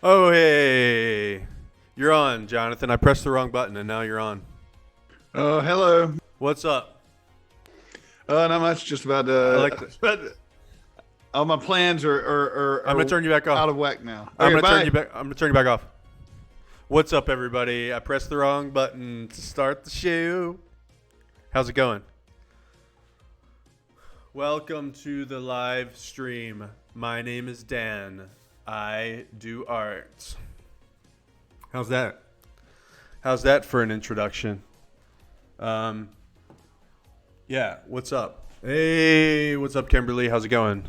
Oh, hey. You're on, Jonathan. I pressed the wrong button, and now you're on. Oh, hello. What's up? Not much. Just about I like that. but all my plans I'm going to turn you back out off. of whack now. I'm Okay, going to bye. turn you back. I'm going to turn you back off. What's up, everybody? I pressed the wrong button to start the show. How's it going? Welcome to the live stream. My name is Dan. I do art. How's that? How's that for an introduction? Yeah, what's up? Hey, what's up, Kimberly? How's it going?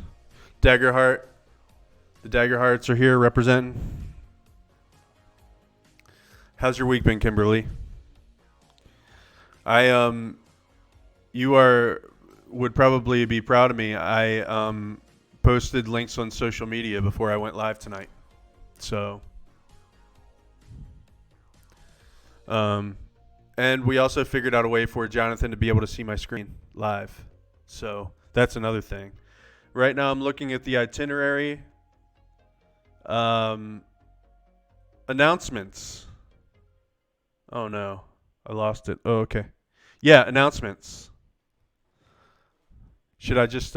Daggerheart. The Daggerhearts are here representing. How's your week been, Kimberly? You would probably be proud of me. I posted links on social media before I went live tonight. So, and we also figured out a way for Jonathan to be able to see my screen live. So that's another thing. Right now I'm looking at the itinerary. Announcements. Oh no, I lost it. Oh, okay. Yeah, announcements. Should I just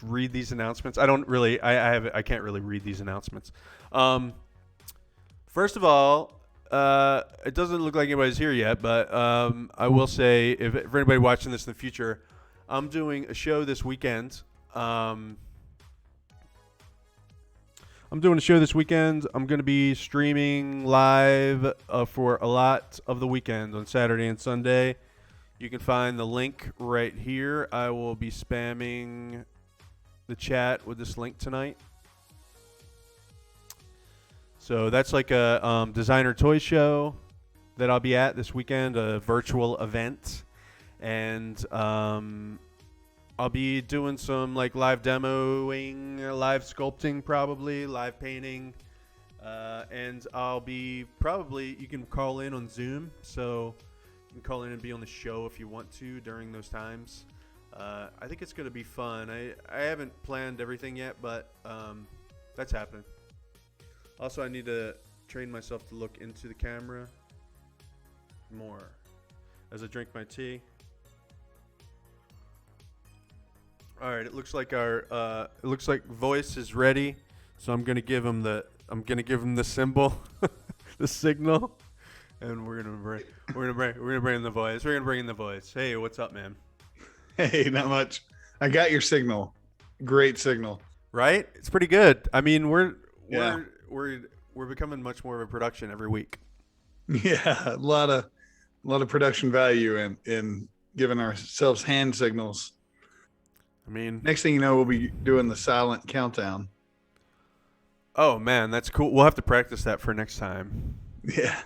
read these announcements? I don't really. I can't really read these announcements. First of all, it doesn't look like anybody's here yet, but I will say, if for anybody watching this in the future, I'm doing a show this weekend. I'm going to be streaming live for a lot of the weekend on Saturday and Sunday. You can find the link right here. I will be spamming the chat with this link tonight. So that's like a designer toy show that I'll be at this weekend, a virtual event. And I'll be doing some like live demoing, live sculpting probably, live painting. And I'll be you can call in on Zoom. So you can call in and be on the show if you want to during those times. I think it's going to be fun. I haven't planned everything yet, but that's happening. Also, I need to train myself to look into the camera more as I drink my tea. All right, it looks like voice is ready, so I'm gonna give him the symbol, the signal, and we're gonna bring in the voice. We're gonna bring in the voice. Hey, what's up, man? Hey, not much. I got your signal. Great signal. Right? It's pretty good. I mean, we're becoming much more of a production every week. Yeah, a lot of production value in giving ourselves hand signals. I mean, next thing you know, we'll be doing the silent countdown. Oh man, that's cool. We'll have to practice that for next time. Yeah.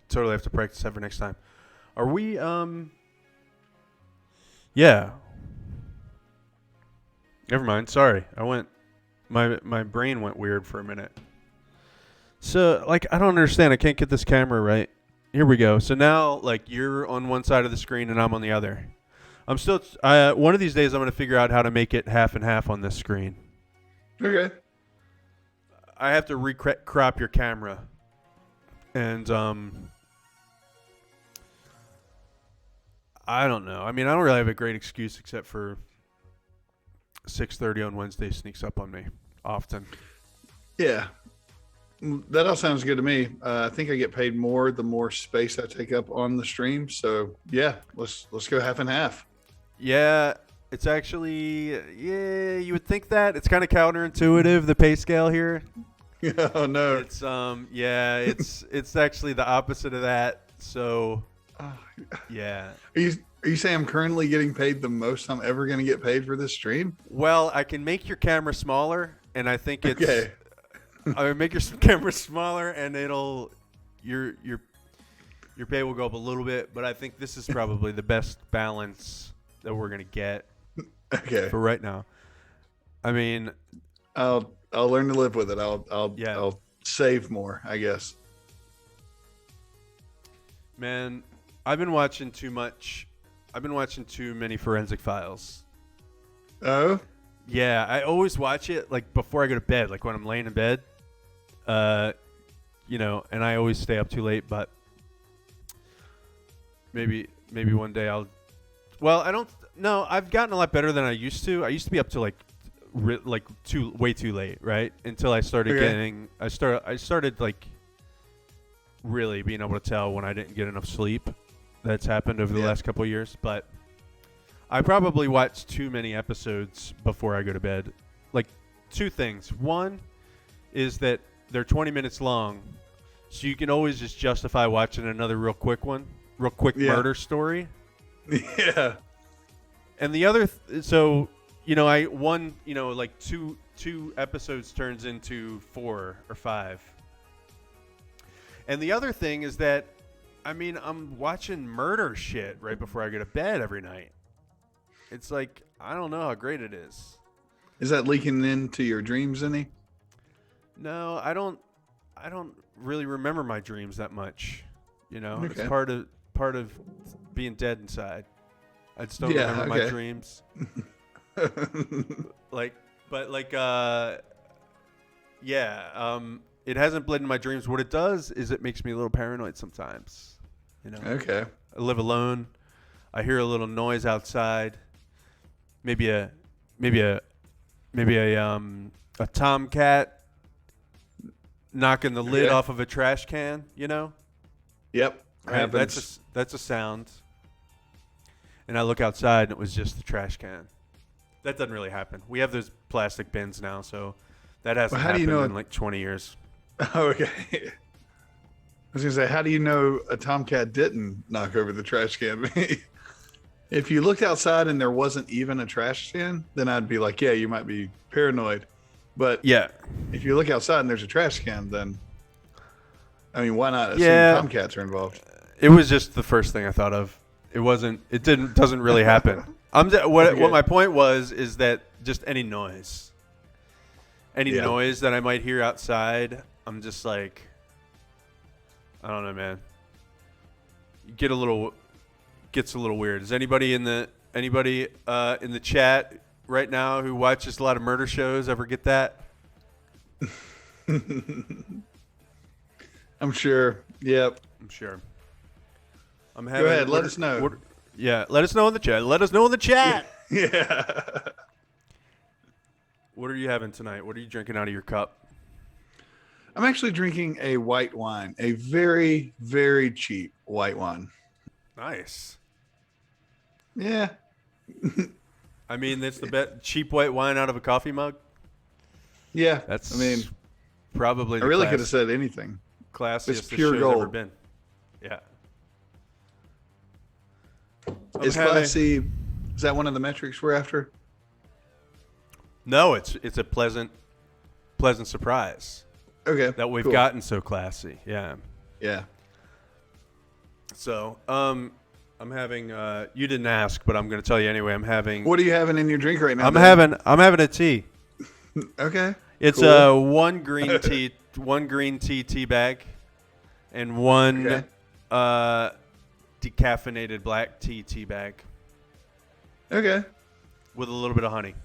Totally have to practice that for next time. Are we yeah. Never mind. Sorry. My brain went weird for a minute. So, like, I don't understand. I can't get this camera right. Here we go. So now, like, you're on one side of the screen and I'm on the other. I'm still one of these days I'm going to figure out how to make it half and half on this screen. Okay. I have to crop your camera. And I don't know. I mean, I don't really have a great excuse except for 6:30 on Wednesday sneaks up on me often. Yeah. That all sounds good to me. I think I get paid more the more space I take up on the stream. So yeah, let's go half and half. Yeah, it's actually you would think that. It's kind of counterintuitive, the pay scale here. Oh no. It's it's actually the opposite of that. So yeah. Are you saying I'm currently getting paid the most I'm ever going to get paid for this stream? Well, I can make your camera smaller, and I think it's okay. I would make your camera smaller, and your pay will go up a little bit. But I think this is probably the best balance that we're gonna get. Okay. For right now. I mean, I'll learn to live with it. I'll save more, I guess. Man, I've been watching too many Forensic Files. Oh? Yeah, I always watch it like before I go to bed, like when I'm laying in bed. and I always stay up too late, but maybe one day I'll. Well, I don't. No, I've gotten a lot better than I used to. I used to be up to way too late, right? Until I started getting. I started like really being able to tell when I didn't get enough sleep. That's happened over the last couple of years, but I probably watched too many episodes before I go to bed. Like, two things. One is that they're 20 minutes long, so you can always just justify watching another real quick murder story. Yeah. And the other, two episodes turns into 4 or 5. And the other thing is that, I'm watching murder shit right before I go to bed every night. It's like, I don't know how great it is. Is that leaking into your dreams any? No, I don't really remember my dreams that much. Okay. It's part of being dead inside. I just don't remember my dreams. It hasn't bled in my dreams. What it does is it makes me a little paranoid sometimes. Okay. I live alone. I hear a little noise outside. Maybe a tomcat knocking the lid off of a trash can. Yep. Right? That's a sound. And I look outside and it was just the trash can. That doesn't really happen. We have those plastic bins now, so that hasn't happened in like 20 years. Okay. I was going to say, how do you know a tomcat didn't knock over the trash can? If you looked outside and there wasn't even a trash can, then I'd be like, yeah, you might be paranoid. But if you look outside and there's a trash can, then, why not assume tomcats are involved? It was just the first thing I thought of. It wasn't. It doesn't really happen. What my point was is that just any noise that I might hear outside, I'm just like, I don't know, man. Gets a little weird. Is anybody in the chat right now who watches a lot of murder shows ever get that? I'm sure. Yep. I'm sure. Go ahead. Let us know. Let us know in the chat. Let us know in the chat. Yeah. What are you having tonight? What are you drinking out of your cup? I'm actually drinking a white wine, a very, very cheap white wine. Nice. Yeah. That's the cheap white wine out of a coffee mug. Yeah. That's probably. I really could have said anything. Classiest it's pure the show's gold. Ever been. Yeah. Is classy? Is that one of the metrics we're after? No, it's a pleasant surprise. Okay. That we've gotten so classy. Yeah. Yeah. So, I'm having. You didn't ask, but I'm going to tell you anyway. I'm having. What are you having in your drink right now? I'm having a tea. Okay. It's one green tea bag, and one decaffeinated black tea bag. Okay. With a little bit of honey.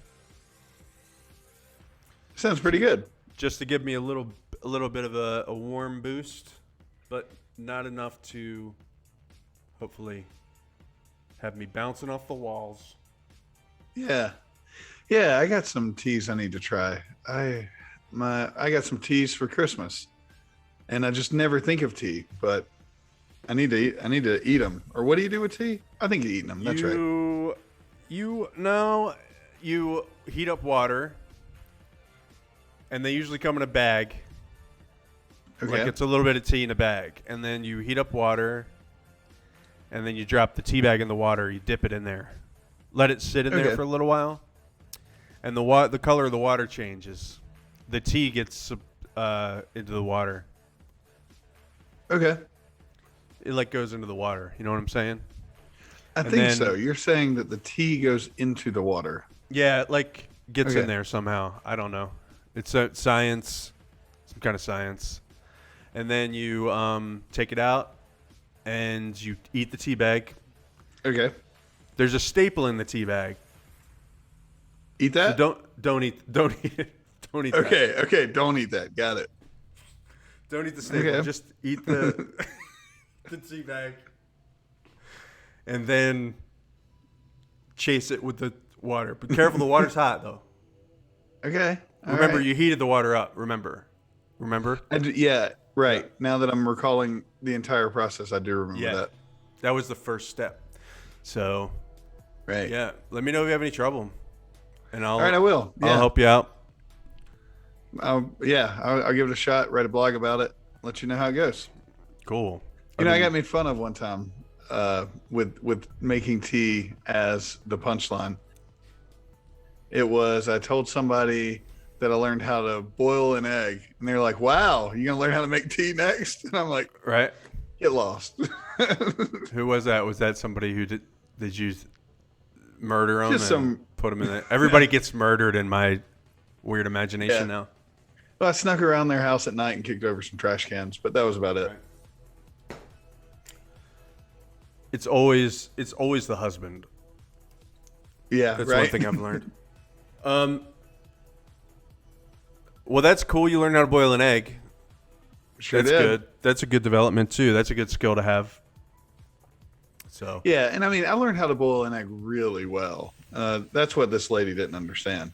Sounds pretty good. Just to give me a little bit of a warm boost, but not enough to hopefully have me bouncing off the walls. Yeah. Yeah, I got some teas I need to try. I got some teas for Christmas. And I just never think of tea, but I need to eat them. Or what do you do with tea? I think you're eating them. That's right. You heat up water, and they usually come in a bag. Okay. Like it's a little bit of tea in a bag. And then you heat up water, and then you drop the tea bag in the water. You dip it in there. Let it sit in there for a little while. And the color of the water changes. The tea gets into the water. Okay. It goes into the water. You know what I'm saying? I think so. You're saying that the tea goes into the water. Yeah, it gets in there somehow. I don't know. It's science, some kind of science. And then you take it out and you eat the tea bag. Okay. There's a staple in the tea bag. Eat that? So don't eat it. Don't eat okay, that. Okay, don't eat that. Got it. Don't eat the staple. Okay. Just eat the the tea bag, and then chase it with the water. But careful, the water's hot though. Okay. All Remember, right. you heated the water up. Remember. Yeah. Right. Now that I'm recalling the entire process, I do remember Yeah. that. That was the first step. So, Right. yeah. Let me know if you have any trouble, and All right. I will. Yeah. I'll help you out. I'll give it a shot. Write a blog about it. Let you know how it goes. Cool. I got made fun of one time with making tea as the punchline. It was I told somebody that I learned how to boil an egg, and they're like, "Wow, you gonna learn how to make tea next?" And I'm like, right. "Get lost." Who was that? Was that somebody who did you murder them? Just and put them in it. Everybody gets murdered in my weird imagination now. Well, I snuck around their house at night and kicked over some trash cans, but that was about it. Right. It's always the husband. Yeah, That's right. one thing I've learned. Well, that's cool. You learned how to boil an egg. Sure That's did. good. That's a good development too. That's a good skill to have. So Yeah, and I mean, I learned how to boil an egg really well. That's what this lady didn't understand.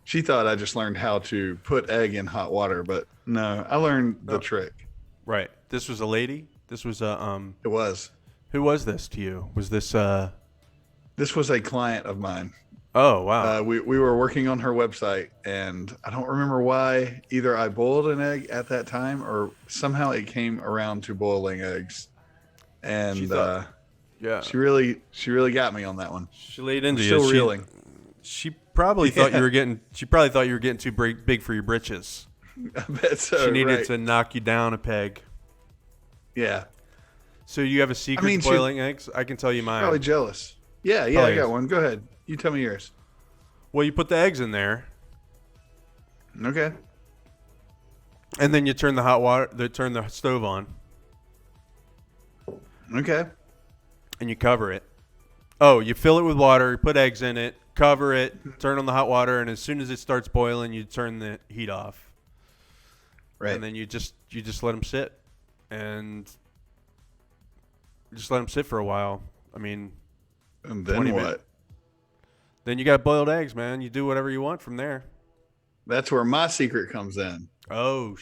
She thought I just learned how to put egg in hot water, but no, I learned the trick. right. This was a lady. This was a It was. Who was this to you? Was this This was a client of mine. Oh wow. We were working on her website, and I don't remember why. Either I boiled an egg at that time, or somehow it came around to boiling eggs. And She thought- yeah. she really got me on that one. She laid into you. Still reeling. She probably thought you were getting. She probably thought you were getting too big for your britches. I bet so. She needed right. to knock you down a peg. Yeah. So you have a secret to boiling eggs? I can tell you mine. Probably jealous. Yeah, I Probably got is. one. Go ahead. You tell me yours. Well, you put the eggs in there, Okay. and then you turn the hot water. Turn the stove on, Okay. and you cover it. Oh, you fill it with water. You put eggs in it. Cover it. Turn on the hot water, and as soon as it starts boiling, you turn the heat off. Right. And then you just let them sit, and just let them sit for a while. I mean, And then 20 what? minutes. Then you got boiled eggs, man. You do whatever you want from there. That's where my secret comes in. Oh,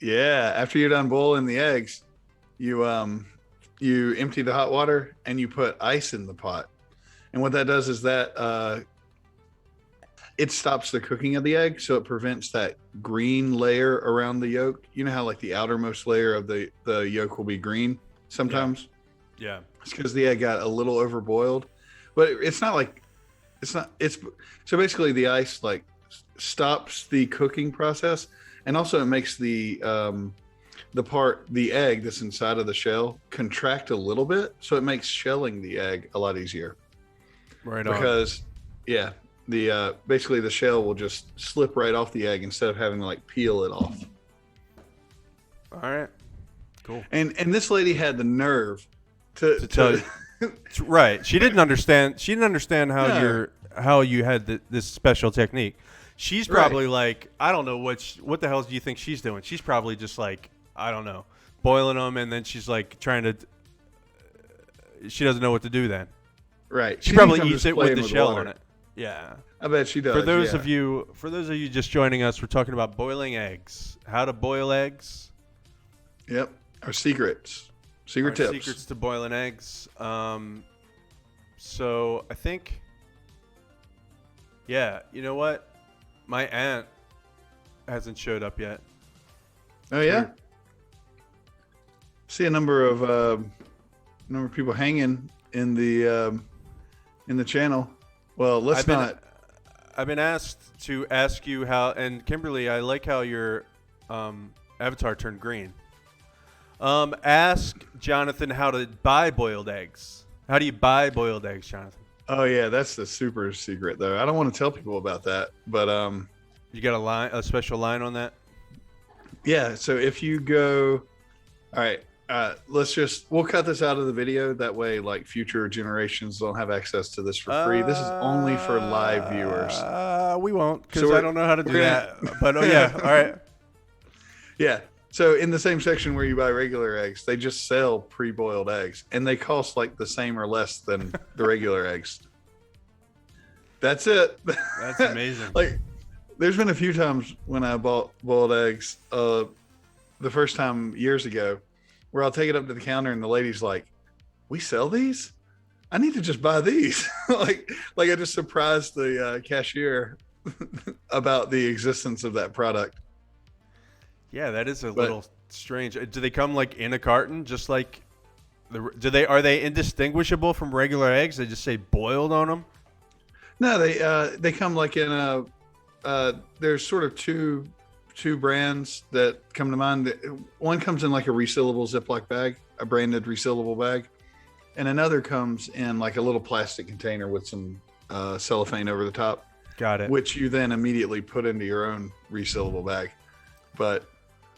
Yeah. After you're done boiling the eggs, you empty the hot water and you put ice in the pot. And what that does is that it stops the cooking of the egg, so it prevents that green layer around the yolk. You know how like the outermost layer of the yolk will be green sometimes? yeah. It's because the egg got a little overboiled. But it's so basically the ice like stops the cooking process, and also it makes the egg that's inside of the shell contract a little bit, so it makes shelling the egg a lot easier. Right on. Because the basically the shell will just slip right off the egg instead of having to like peel it off. All right. Cool. And this lady had the nerve to tell you. Right. She didn't understand. She didn't understand how No. how you had this special technique. She's probably like, I don't know what the hell do you think she's doing? She's probably just like, I don't know, boiling them, and then she's like trying to. She doesn't know what to do then. Right. She probably thinks I'm eats just it with playing the shell water. on it. Yeah. I bet she does. For those yeah. of you just joining us, we're talking about boiling eggs. How to boil eggs. Yep. Our secrets. Our Tips. secrets to boiling eggs. So I think, yeah, you know what? My aunt hasn't showed up yet. Oh yeah. See a number of people hanging in the channel. Well, I've been asked to ask you how, and Kimberly, I like how your avatar turned green. Ask Jonathan how to buy boiled eggs. How do you buy boiled eggs, Jonathan? Oh yeah, that's the super secret though. I don't want to tell people about that, but You got a special line on that? yeah. So if you go, all right, we'll cut this out of the video. That way, like future generations don't have access to this for free. This is only for live viewers. We won't, because So I don't know how to do that. But yeah, all right. Yeah. So in the same section where you buy regular eggs, they just sell pre-boiled eggs, and they cost like the same or less than the regular eggs. That's it. That's amazing. Like, there's been a few times when I bought boiled eggs, the first time years ago, where I'll take it up to the counter and the lady's like, "We sell these? I need to just buy these." like I just surprised the cashier about the existence of that product. Yeah, that is a little strange. Do they come like in a carton, just like are they indistinguishable from regular eggs? They just say boiled on them. No, they come like in a. There's sort of two brands that come to mind. One comes in like a resealable Ziploc bag, a branded resealable bag, and another comes in like a little plastic container with some cellophane over the top. Got it. Which you then immediately put into your own resealable bag. But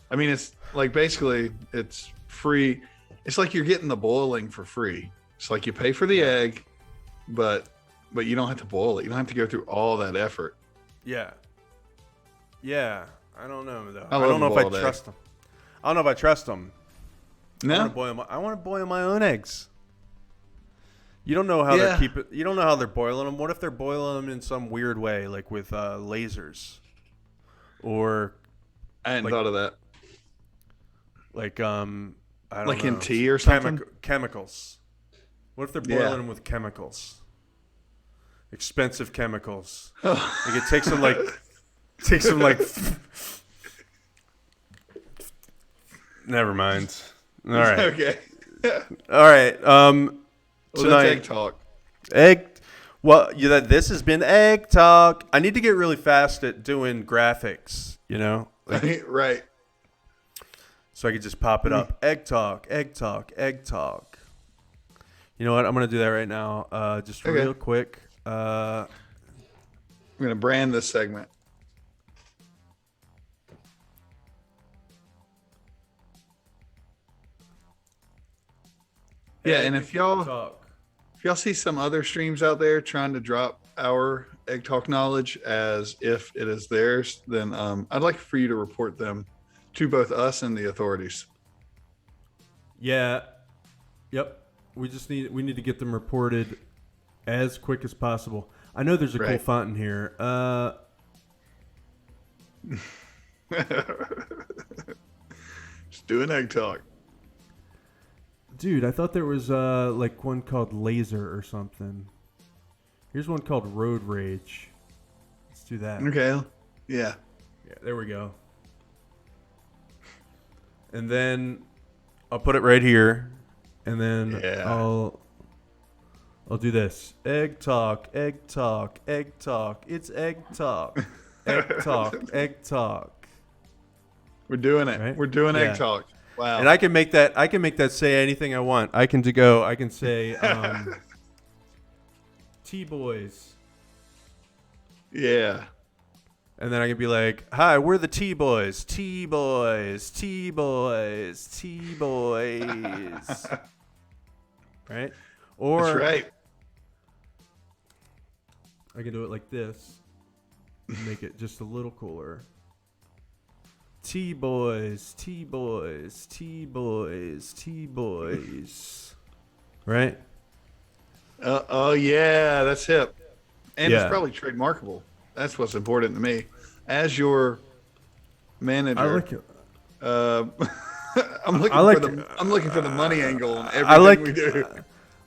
I mean, it's like basically it's free. It's like you're getting the boiling for free. It's like you pay for the egg, but you don't have to boil it. You don't have to go through all that effort. Yeah. Yeah. I don't know though. I don't know if I boiled trust them. I don't know if I trust them. No. I want to boil my own eggs. You don't know how they're keeping. You don't know how they're boiling them. What if they're boiling them in some weird way, like with lasers, or I hadn't thought of that. Like I don't like know. in tea or something. Chemicals. What if they're boiling them with chemicals? Expensive chemicals. Like it takes them like Never mind. All right. Okay. All right. Well, tonight, that's egg talk. Well, this has been egg talk. I need to get really fast at doing graphics. You know, Right. so I could just pop it up. Egg talk. Egg talk. Egg talk. You know what? I'm gonna do that right now. Just real quick. I'm gonna brand this segment. Yeah, and if y'all see some other streams out there trying to drop our egg talk knowledge as if it is theirs, then I'd like for you to report them to both us and the authorities. Yeah. Yep. We need to get them reported as quick as possible. I know there's a cool font in here. Just do an egg talk. Dude, I thought there was like one called Laser or something. Here's one called Road Rage. Let's do that. Okay. Yeah. Yeah, there we go. And then I'll put it right here, and then I'll do this. Egg talk, egg talk, egg talk. It's egg talk. Egg talk, egg talk. We're doing it. Right? We're doing egg talk. Wow. And I can make that say anything I want. I can say T-Boys. Yeah. And then I can be like, "Hi, we're the T-Boys. T-Boys. T-Boys. T-Boys." Right? Or that's right. I can do it like this. Make it just a little cooler. T-Boys, T-Boys, T-Boys, T-Boys. Right? Oh, yeah. That's hip. And it's probably trademarkable. That's what's important to me. As your manager, I like it. I'm looking for the money angle on everything we do.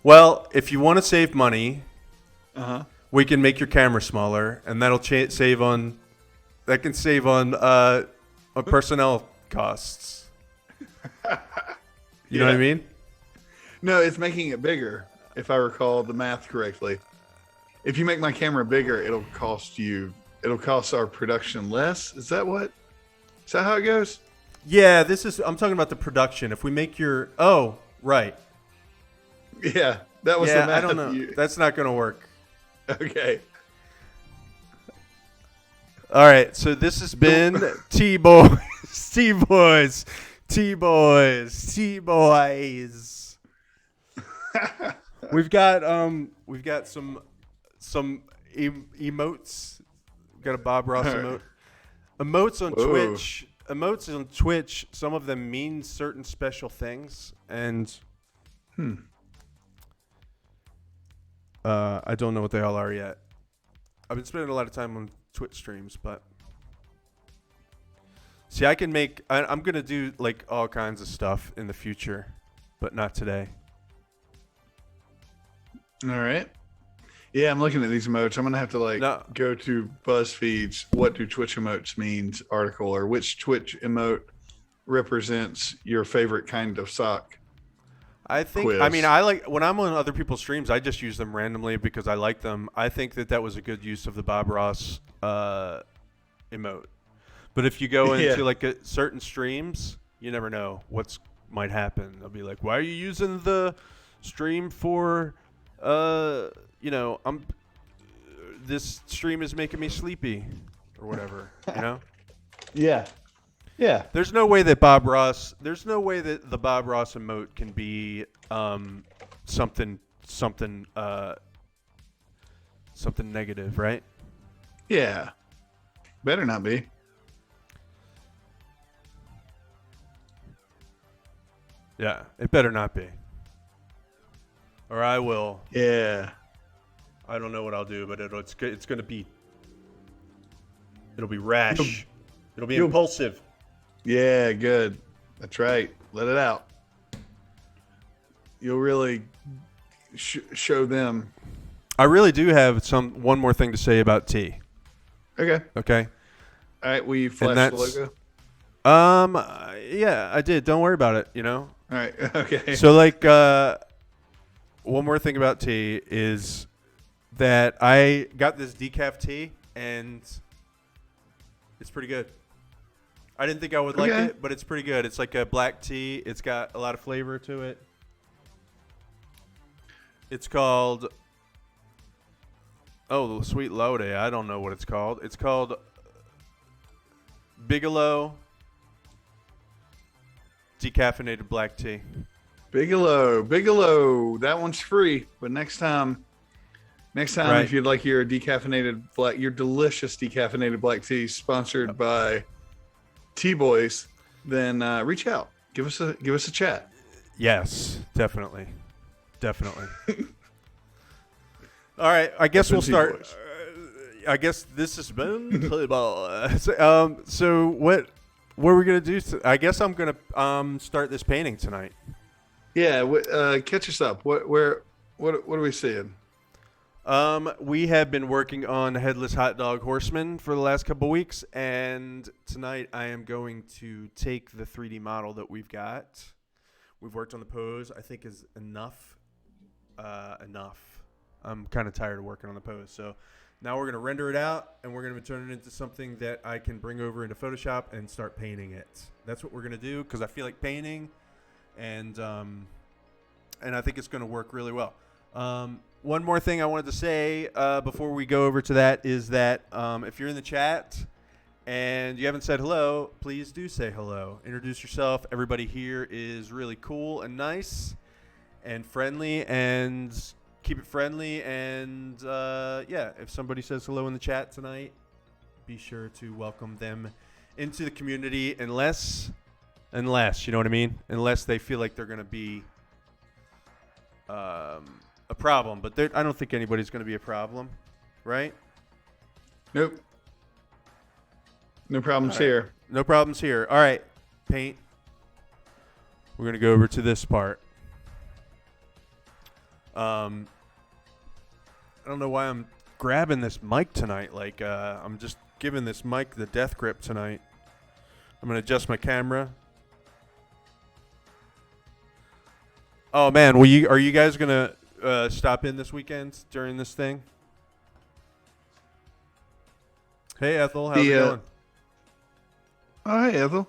Well, if you want to save money, we can make your camera smaller, and that'll save on personnel costs. You know what I mean? No, it's making it bigger, if I recall the math correctly. If you make my camera bigger, it'll cost our production less. Is that how it goes? Yeah, I'm talking about the production. If we make your right. Yeah, that was the math. I don't know. That's not going to work. Okay. All right, so this has been T-Boys, T-Boys, T-Boys, T-Boys. We've got some emotes. We've got a Bob Ross emote. Emotes on Twitch. emotes on Twitch, some of them mean certain special things, and I don't know what they all are yet. I've been spending a lot of time on Twitch streams, but see, I can make. I'm gonna do like all kinds of stuff in the future, but not today. All right. Yeah, I'm looking at these emotes. I'm gonna have to go to BuzzFeed's "What do Twitch emotes means" article, or which Twitch emote represents your favorite kind of sock. I think. Quiz. I mean, I like when I'm on other people's streams. I just use them randomly because I like them. I think that was a good use of the Bob Ross emote. But if you go into like certain streams, you never know what's might happen. They'll be like, "Why are you using the stream for?" This stream is making me sleepy, or whatever. You know. Yeah. Yeah. There's no way that the Bob Ross emote can be something negative, right? Yeah. Better not be. Yeah, it better not be. Or I will. Yeah. I don't know what I'll do, but it's going to be. It'll be rash. It'll be impulsive. Yeah, good. That's right. Let it out. You'll really show them. I really do have one more thing to say about T. Okay. Okay. All right. Will you flash the logo? Yeah, I did. Don't worry about it. You know. All right. Okay. So like, one more thing about tea is that I got this decaf tea and it's pretty good. I didn't think I would like it, but it's pretty good. It's like a black tea. It's got a lot of flavor to it. It's called the Sweet Lode. I don't know what it's called. It's called Bigelow Decaffeinated Black Tea. Bigelow. That one's free. But next time, right. If you'd like your delicious decaffeinated black tea sponsored by T-Boys, then reach out. Give us a chat. Yes, definitely. All right, I guess we'll start. I guess this has been Playball. So what are we gonna do? I guess I'm gonna start this painting tonight. Yeah, catch us up. What are we seeing? We have been working on Headless Hot Dog Horseman for the last couple weeks, and tonight I am going to take the 3D model that we've got. We've worked on the pose. I think is enough. I'm kind of tired of working on the pose, so now we're going to render it out, and we're going to turn it into something that I can bring over into Photoshop and start painting it. That's what we're going to do because I feel like painting, and I think it's going to work really well. One more thing I wanted to say before we go over to that is that if you're in the chat and you haven't said hello, please do say hello. Introduce yourself. Everybody here is really cool and nice and friendly, and keep it friendly. And if somebody says hello in the chat tonight, be sure to welcome them into the community unless you know what I mean? Unless they feel like they're going to be a problem, but I don't think anybody's going to be a problem, right? Nope. No problems here. No problems here. All right, paint. We're going to go over to this part. I don't know why I'm grabbing this mic tonight. Like I'm just giving this mic the death grip tonight. I'm going to adjust my camera. Oh man, are you guys going to stop in this weekend during this thing? Hey Ethel, how's it going? Oh, hey Ethel.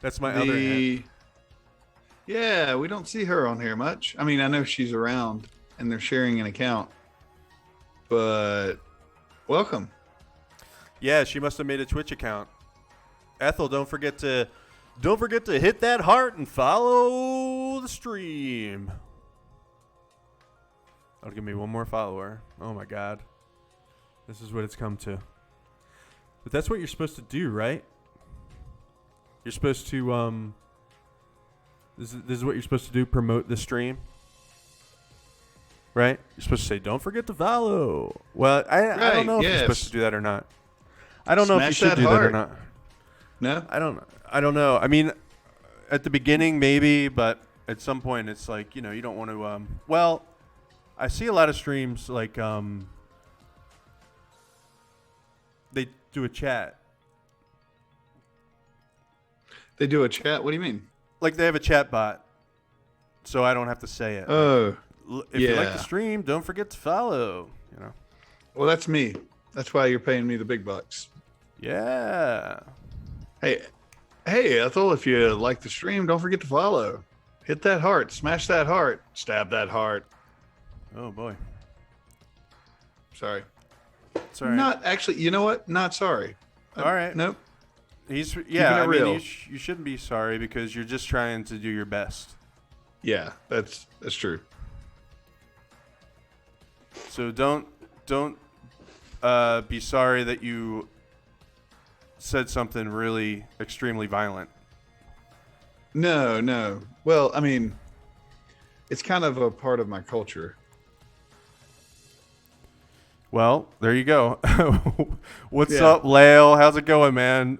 That's my other hand. Yeah, we don't see her on here much. I mean, I know she's around and they're sharing an account, but welcome. Yeah, she must have made a Twitch account. Ethel, don't forget to hit that heart and follow the stream. That'll give me one more follower. Oh my God. This is what it's come to. But that's what you're supposed to do, right? You're supposed to this is what you're supposed to do, promote the stream. Right? You're supposed to say, don't forget to follow. Well, I don't know if you're supposed to do that or not. I don't know if you should do that or not. No? I don't know. I mean, at the beginning maybe, but at some point it's like, you don't want to well, I see a lot of streams like they do a chat. They do a chat? What do you mean? Like they have a chat bot. So I don't have to say it. Oh. If you like the stream, don't forget to follow, Well, that's me. That's why you're paying me the big bucks. Yeah. Hey, Ethel, if you like the stream, don't forget to follow. Hit that heart. Smash that heart. Stab that heart. Oh, boy. Sorry. Sorry. Not actually. You know what? Not sorry. All right. Nope. I mean, real. you shouldn't be sorry because you're just trying to do your best. Yeah, that's true. So don't be sorry that you said something really extremely violent. No. Well, I mean, it's kind of a part of my culture. Well, there you go. What's up, Lale? How's it going, man?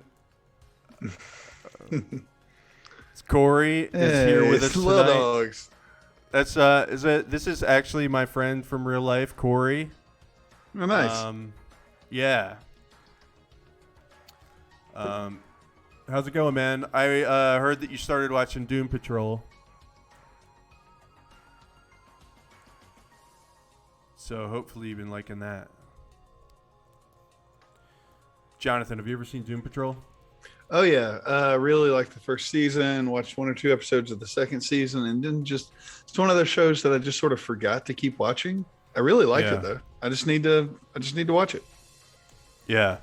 Corey is here with us tonight. Dogs. That's this is actually my friend from real life, Corey. Oh, nice. Yeah. How's it going, man? I heard that you started watching Doom Patrol. So hopefully you've been liking that. Jonathan, have you ever seen Doom Patrol? Oh yeah, really liked the first season. Watched 1 or 2 episodes of the second season, and then it's one of those shows that I just sort of forgot to keep watching. I really liked it though. I just need to watch it. Yeah,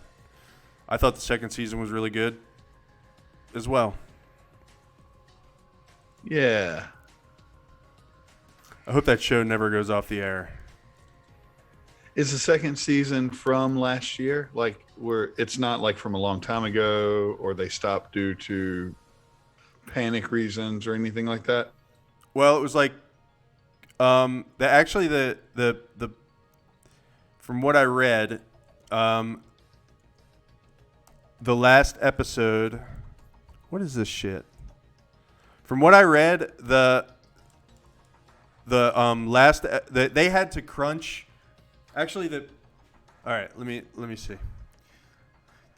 I thought the second season was really good as well. Yeah. I hope that show never goes off the air. Is the second season from last year? Like, where it's not like from a long time ago, or they stopped due to panic reasons or anything like that? Well, it was like, the from what I read, the last episode. What is this shit? From what I read, they had to crunch. Actually, all right. Let me see.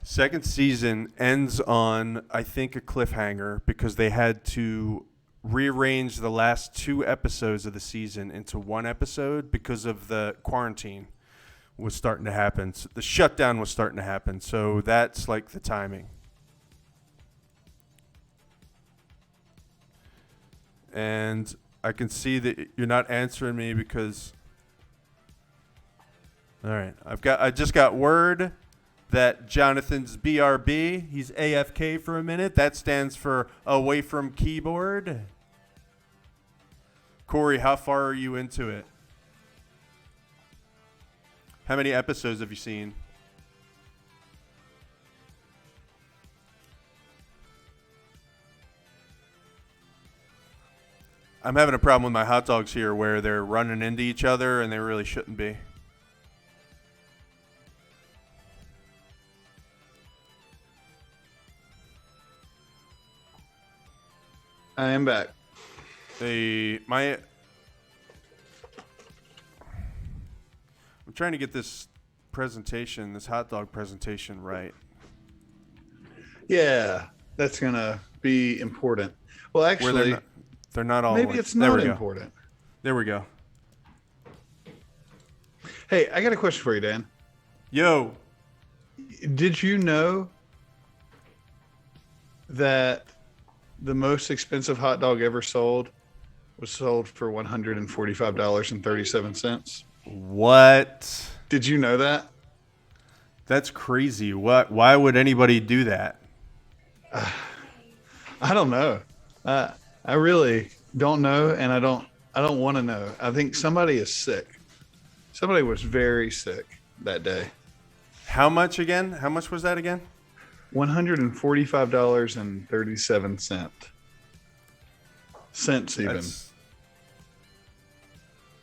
Second season ends on, I think, a cliffhanger because they had to rearrange the last 2 episodes of the season into one episode because of the quarantine was starting to happen. So the shutdown was starting to happen. So that's like the timing. And I can see that you're not answering me because. All right, I just got word that Jonathan's BRB. He's AFK for a minute. That stands for away from keyboard. Corey, how far are you into it? How many episodes have you seen? I'm having a problem with my hot dogs here where they're running into each other and they really shouldn't be. I am back. I'm trying to get this hot dog presentation right. Yeah, that's gonna be important. Well, actually, they're not all. Maybe it's not important. There we go. Hey, I got a question for you, Dan. Yo. Did you know that the most expensive hot dog ever sold was sold for $145.37? What? Did you know that? That's crazy. Why would anybody do that? I don't know. I really don't know, and I don't want to know. I think somebody is sick. Somebody was very sick that day. How much again? How much was that again? $145.37 even.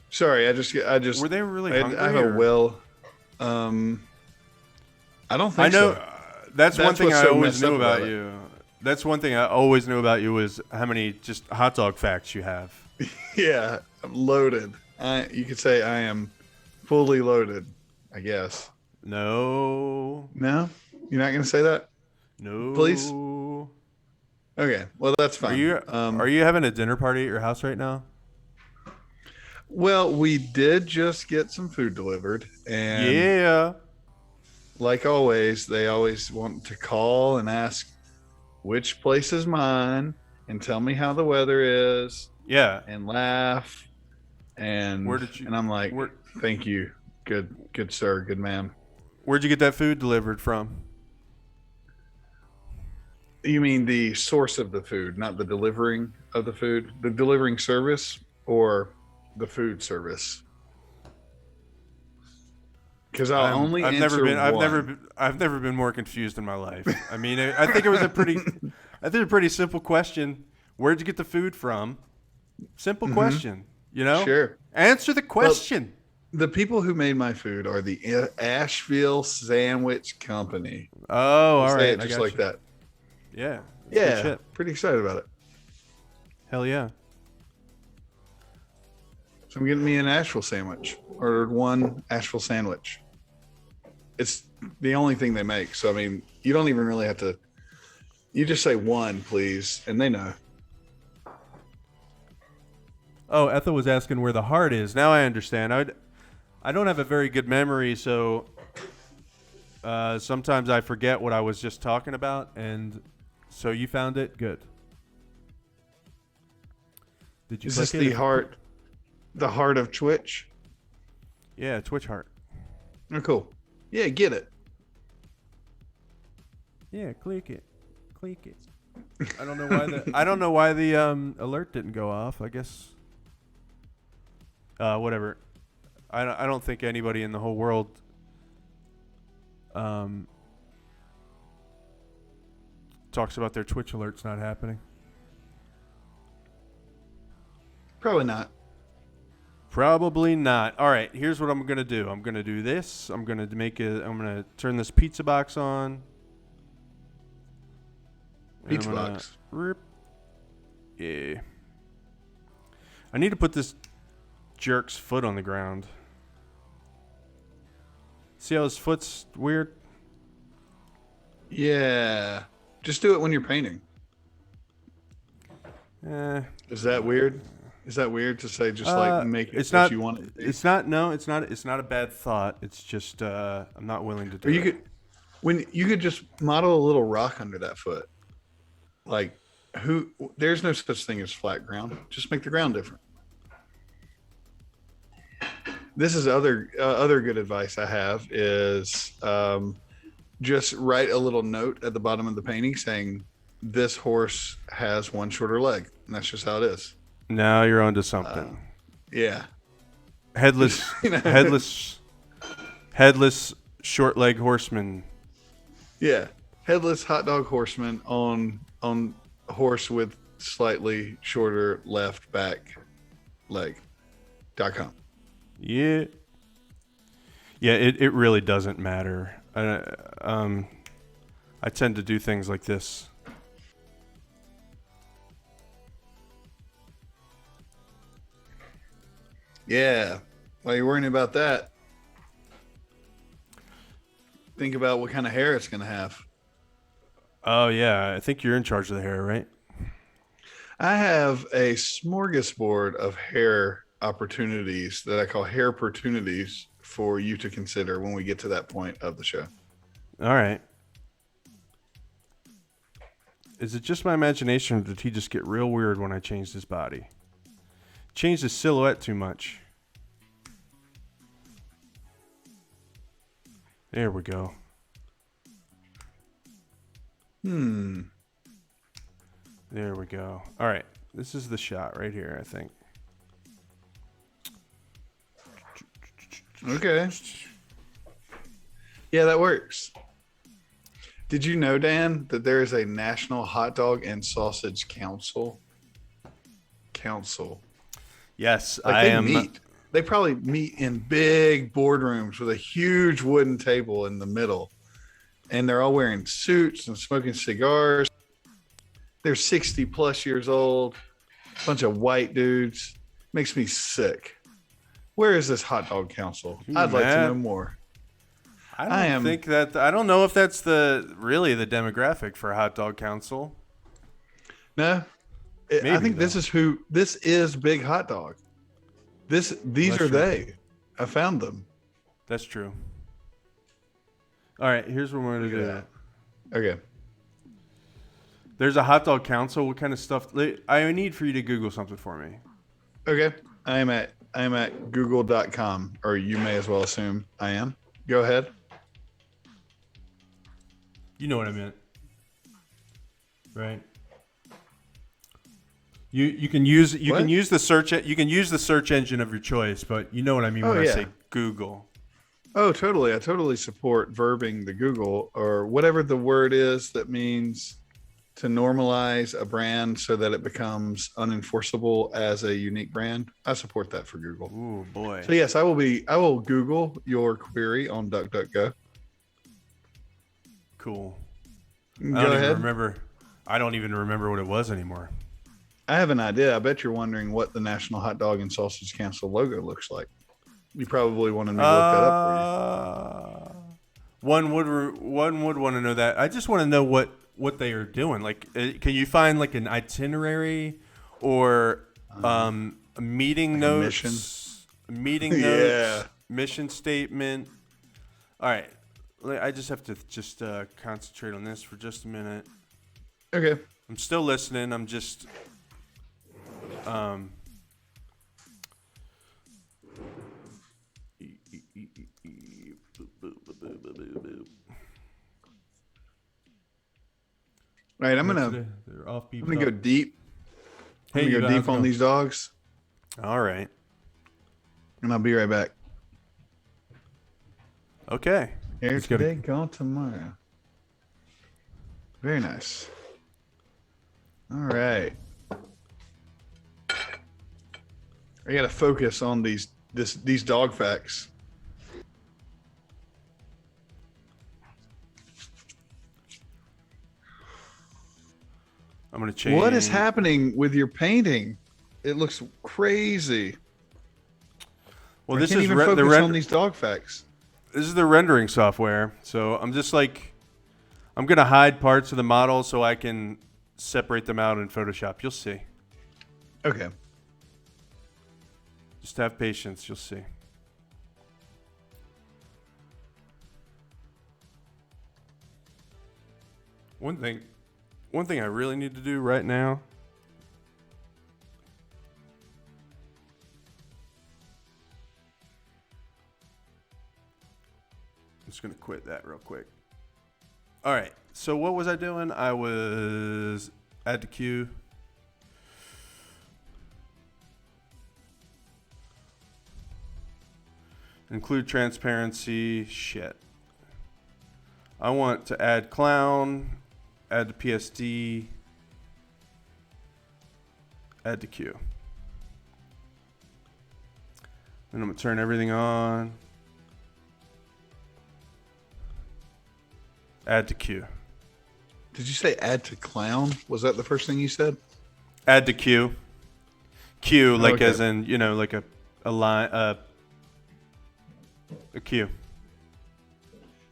Sorry, I just Were they really hungry? I have a I don't think I know. so. That's one That's thing what's I so always messed knew up about about it. you. That's one thing I always knew about you was how many just hot dog facts you have. Yeah, I'm loaded. You could say I am fully loaded, I guess. No. No? You're not going to say that? No. Please? Okay, well, that's fine. Are you having a dinner party at your house right now? Well, we did just get some food delivered, and Yeah. like always, they always want to call and ask which place is mine and tell me how the weather is Yeah. and laugh Where did you and I'm like, where thank you. Good sir, good ma'am. Where'd you get that food delivered from? You mean the source of the food, not the delivering of the food? The delivering service or the food service? Because I'll only answer one. I've never been more confused in my life. I mean, I think it was a pretty simple question. Where'd you get the food from? Simple question, you know? Sure. Answer the question. The people who made my food are the Asheville Sandwich Company. Oh, all Say right. it just like that. Yeah. Yeah. Shit. Pretty excited about it. Hell yeah. So I'm getting me an Asheville sandwich. Ordered one Asheville sandwich. It's the only thing they make. So, I mean, you don't even really have to. You just say one, please, and they know. Oh, Ethel was asking where the heart is. Now I understand. I don't have a very good memory, so sometimes I forget what I was just talking about, and so you found it? Good. Did you Is click this it? the heart of Twitch? Yeah, Twitch heart. Oh, cool. Yeah, get it. Yeah, click it. Click it. I don't know why the alert didn't go off. I guess whatever. I don't think anybody in the whole world talks about their Twitch alerts not happening. Probably not. Probably not. All right, here's what I'm going to do. I'm going to do this. I'm going to turn this pizza box on. Pizza box. Yeah. I need to put this jerk's foot on the ground. See how his foot's weird? Yeah. Just do it when you're painting. Is that weird? Is that weird to say just like make it what you want it to be? It's not. No, it's not. It's not a bad thought. It's just I'm not willing to do it. You could just model a little rock under that foot. Like there's no such thing as flat ground. Just make the ground different. This is other good advice I have is just write a little note at the bottom of the painting saying this horse has one shorter leg, and that's just how it is. Now you're onto something. Yeah. Headless short leg horseman. Yeah. Headless hot dog horseman on horse with slightly shorter left back leg.com. Yeah. Yeah, it really doesn't matter. I tend to do things like this. Yeah. While you're worrying about that, think about what kind of hair it's going to have. Oh, yeah. I think you're in charge of the hair, right? I have a smorgasbord of hair opportunities that I call hair opportunities for you to consider when we get to that point of the show. All right. Is it just my imagination, or did he just get real weird when I changed his body? Changed his silhouette too much. There we go. There we go. All right. This is the shot right here, I think. Okay. Yeah, that works. Did you know, Dan, that there is a National Hot Dog and Sausage Council? Council. Yes, Like I they am. meet. They probably meet in big boardrooms with a huge wooden table in the middle. And they're all wearing suits and smoking cigars. They're 60 plus years old. Bunch of white dudes. Makes me sick. Where is this hot dog council? Can you I'd like to know imagine? more. I I don't am think that. I don't know if that's really the demographic for Hot Dog Council. no. I Maybe think though. this is Big Hot Dog. These That's are true. they. I found them. That's true. All right, here's what we're gonna Look do. at that. Okay. There's a Hot Dog Council. What kind of stuff? I need for you to Google something for me. Okay. I am at google.com, or you may as well assume I am. Go ahead. You know what I meant, right? You can use What? the search engine of your choice, but you know what I mean Oh, when I yeah. say Google. Oh, totally. I totally support verbing the Google or whatever the word is that means to normalize a brand so that it becomes unenforceable as a unique brand. I support that for Google. Ooh boy. So yes, I will Google your query on DuckDuckGo. Cool. Go ahead. I don't even remember what it was anymore. I have an idea. I bet you're wondering what the National Hot Dog and Sausage Council logo looks like. You probably wanted me to look that up for you. One would want to know that. I just want to know what they are doing. Like, can you find like an itinerary or meeting like notes? Meeting Yeah. notes, mission statement. All right, I just have to concentrate on this for just a minute. Okay. I'm still listening. I'm just All right. I'm They're gonna go deep. Hey, I'm you gonna go guys, deep on these dogs, All right. and I'll be right back. Okay. Here Let's go today, gone tomorrow. Very nice. All right. I gotta focus on these dog facts. I'm gonna change. What is happening with your painting? It looks crazy. Well, I this can't is even the focus on these dog facts. This is the rendering software. So I'm just like, I'm gonna hide parts of the model so I can separate them out in Photoshop. You'll see. Okay. Just have patience. You'll see. One thing I really need to do right now. I'm just gonna quit that real quick. All right. So what was I doing? I was add to queue. Include transparency. Shit. I want to add clown, add to PSD, add to queue. Then I'm going to turn everything on. Add to queue. Did you say add to clown? Was that the first thing you said? Add to queue. Queue, like Okay. as in, like a line, a queue.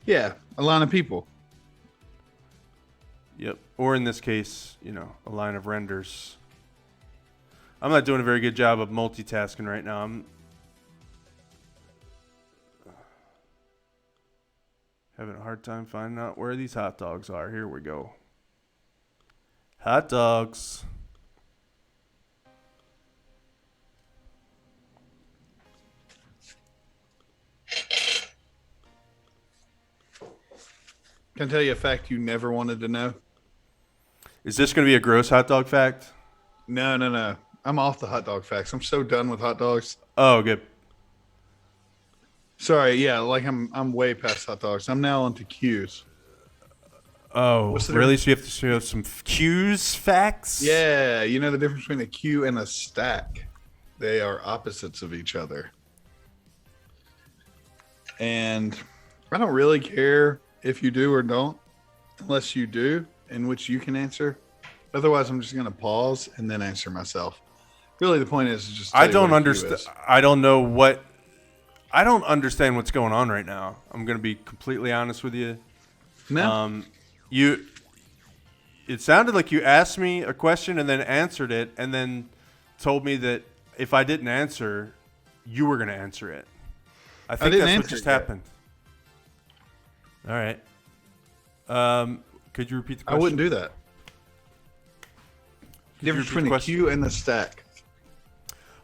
Yeah, a line of people. Yep. Or in this case, a line of renders. I'm not doing a very good job of multitasking right now. I'm having a hard time finding out where these hot dogs are. Here we go. Hot dogs. Can I tell you a fact you never wanted to know? Is this going to be a gross hot dog fact? No. I'm off the hot dog facts. I'm so done with hot dogs. Oh, good. Sorry, yeah, like I'm way past hot dogs. I'm now onto Q's. Oh, What's the really? difference? So you have to show some cues, facts? Yeah, you know the difference between a queue and a stack. They are opposites of each other. And I don't really care if you do or don't, unless you do, in which you can answer. Otherwise, I'm just going to pause and then answer myself. Really, the point is just I tell you what don't a queue understand. is. I don't know what. I don't understand what's going on right now. I'm going to be completely honest with you. No, You. It sounded like you asked me a question and then answered it, and then told me that if I didn't answer, you were going to answer it. I think didn't that's what answer just it yet. happened. All right. Could you repeat the I question? wouldn't do that. Could you Difference repeat between the a question? queue and the stack.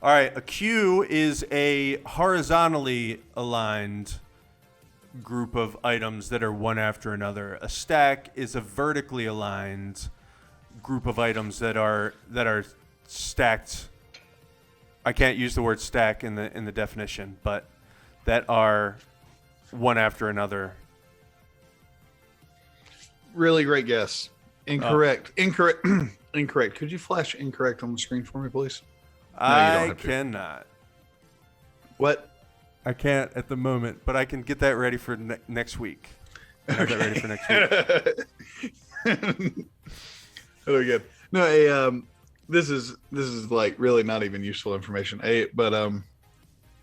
All right, a queue is a horizontally aligned group of items that are one after another. A stack is a vertically aligned group of items that are stacked. I can't use the word stack in the definition, but that are one after another. Really great guess. Incorrect. Incorrect. Incorrect. Could you flash incorrect on the screen for me, please? No, you don't I have to. cannot. What? I can't at the moment, but I can get that ready for next week. Have that ready for next week. Really good. No, this is like really not even useful information. But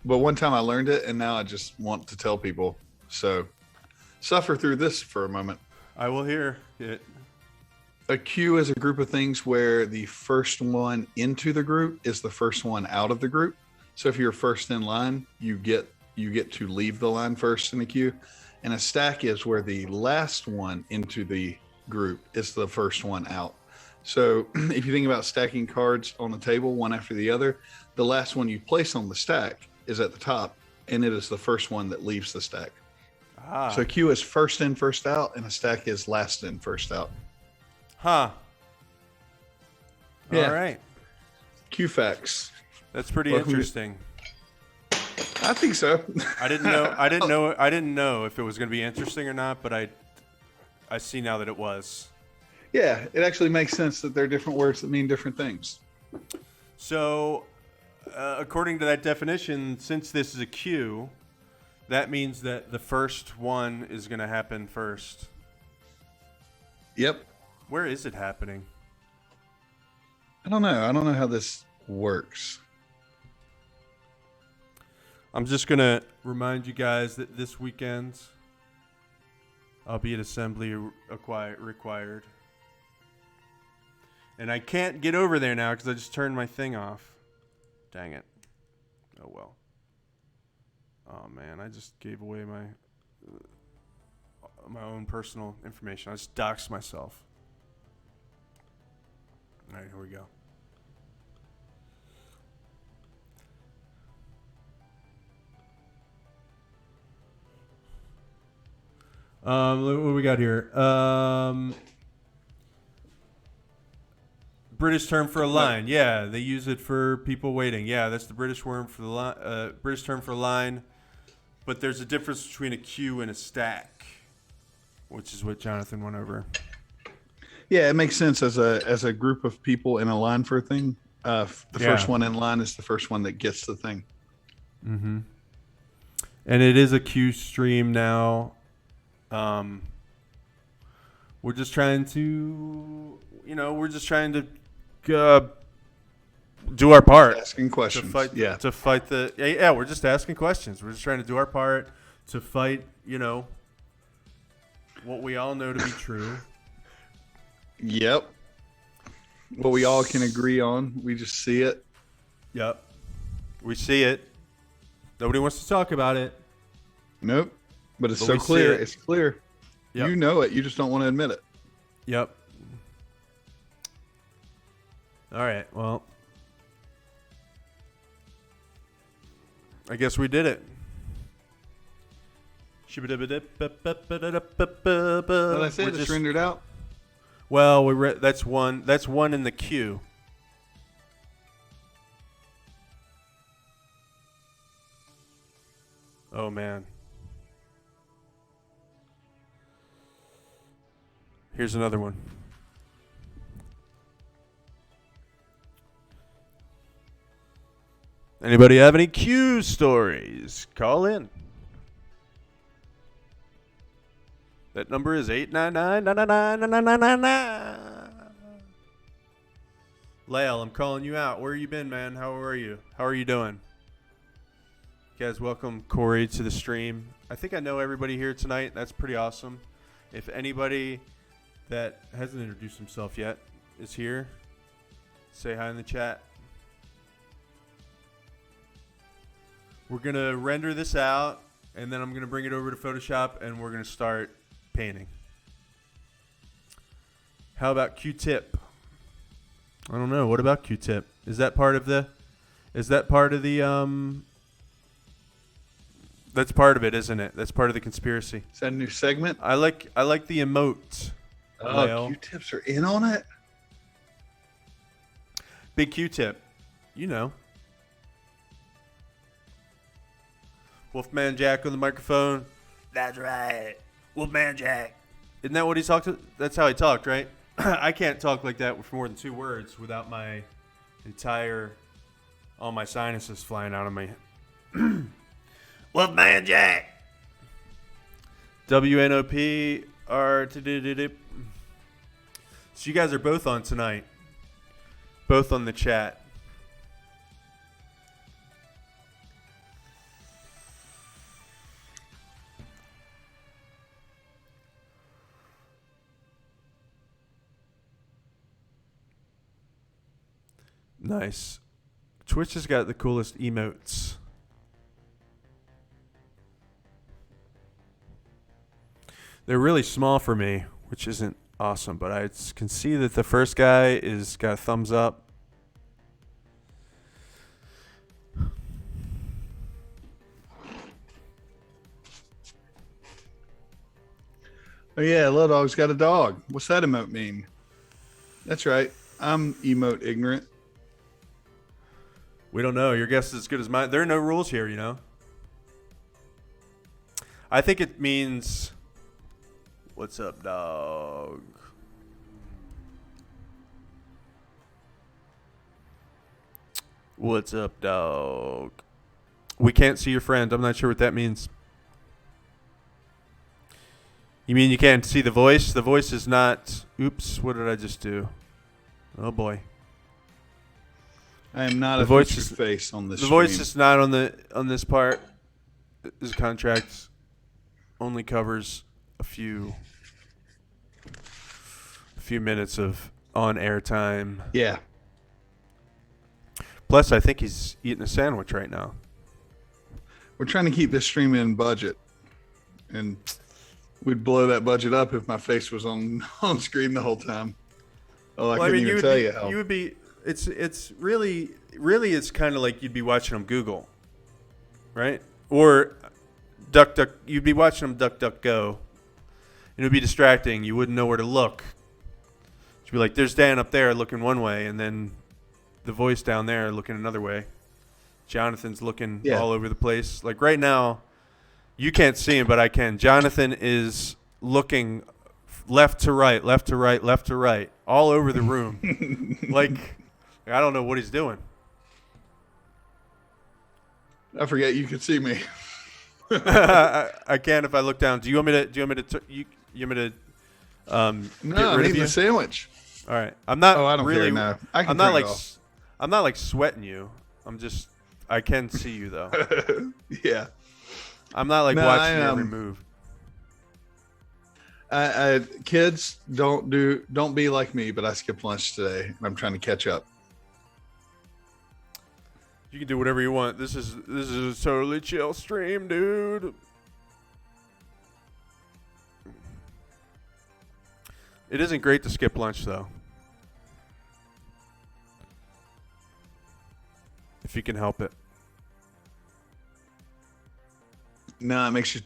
one time I learned it, and now I just want to tell people. So suffer through this for a moment. I will hear it. A queue is a group of things where the first one into the group is the first one out of the group. So if you're first in line, you get to leave the line first in the queue. And a stack is where the last one into the group is the first one out. So if you think about stacking cards on the table, one after the other, the last one you place on the stack is at the top, and it is the first one that leaves the stack. So a queue is first in, first out, and a stack is last in, first out. Huh. Yeah. All right. Queue facts. That's pretty Welcome to- interesting. I think so. I didn't know if it was going to be interesting or not, but I see now that it was. Yeah, it actually makes sense that there are different words that mean different things. So, according to that definition, since this is a queue, that means that the first one is going to happen first. Yep. Where is it happening? I don't know. I don't know how this works. I'm just going to remind you guys that this weekend I'll be at assembly required. And I can't get over there now because I just turned my thing off. Dang it. Oh, well. Oh, man. I just gave away my own personal information. I just doxed myself. All right, here we go. What do we got here? British term for a line. Yeah, they use it for people waiting. Yeah, that's the British term for the British term for a line. But there's a difference between a queue and a stack, which is what Jonathan went over. Yeah, it makes sense as a group of people in a line for a thing. First one in line is the first one that gets the thing. Mm-hmm. And it is a queue stream now. We're just trying to, do our part. Asking questions. To fight we're just asking questions. We're just trying to do our part to fight, what we all know to be true. Yep. What we all can agree on. We just see it. Yep. We see it. Nobody wants to talk about it. Nope. But it's But so we see clear. it. It's clear. Yep. You know it. You just don't want to admit it. Yep. All right. Well, I guess we did it. What did I say? It's rendered out. Well, that's one. That's one in the queue. Oh man. Here's another one. Anybody have any Q stories? Call in. That number is 899-999-999. Lael, I'm calling you out. Where you been, man? How are you? How are you doing? You guys, welcome Corey to the stream. I think I know everybody here tonight. That's pretty awesome. If anybody that hasn't introduced himself yet is here, say hi in the chat. We're going to render this out, and then I'm going to bring it over to Photoshop, and we're going to start painting. How about Q-tip? I don't know. What about Q-tip? Is that part of the that's part of it, isn't it? That's part of the conspiracy. Is that a new segment? I like the emote. Oh, Lael. Q-tips are in on it? Big Q-tip. You know. Wolfman Jack on the microphone. That's right. Wolfman Jack. Isn't that what he talked to? That's how he talked, right? I can't talk like that for more than 2 words without all my sinuses flying out of my head. Wolfman Jack. WNOP are. So you guys are both on tonight. Both on the chat. Nice. Twitch has got the coolest emotes. They're really small for me, which isn't awesome, but I can see that the first guy is got a thumbs up. Oh yeah, Little Dog's got a dog. What's that emote mean? That's right. I'm emote ignorant. We don't know. Your guess is as good as mine. There are no rules here, you know. I think it means, "What's up, dog?" What's up, dog? We can't see your friend. I'm not sure what that means. You mean you can't see the voice? The voice is not. Oops, what did I just do? Oh boy. I am not The a voice featured is- face on this The stream. voice is not on this part. This contract only covers a few minutes of on-air time. Yeah. Plus, I think he's eating a sandwich right now. We're trying to keep this stream in budget. And we'd blow that budget up if my face was on screen the whole time. Oh, I couldn't even tell you how. You would be. It's really it's kind of like you'd be watching them Google, right? Or Duck. You'd be watching them DuckDuckGo. It would be distracting. You wouldn't know where to look. You'd be like, "There's Dan up there looking one way," and then the voice down there looking another way. Jonathan's looking all over the place. Like right now, you can't see him, but I can. Jonathan is looking left to right, left to right, left to right, all over the room. Like, I don't know what he's doing. I forget you could see me. I can if I look down. Do you want me to? No, get I rid need of you? the sandwich. All right. I'm not. Oh, I don't really, care now. I can I'm not turn like. it off. I'm not like sweating you. I can see you though. Yeah. I'm not like watching every move. Kids, don't be like me, but I skipped lunch today and I'm trying to catch up. You can do whatever you want. This is a totally chill stream, dude. It isn't great to skip lunch though. If you can help it. No, it makes you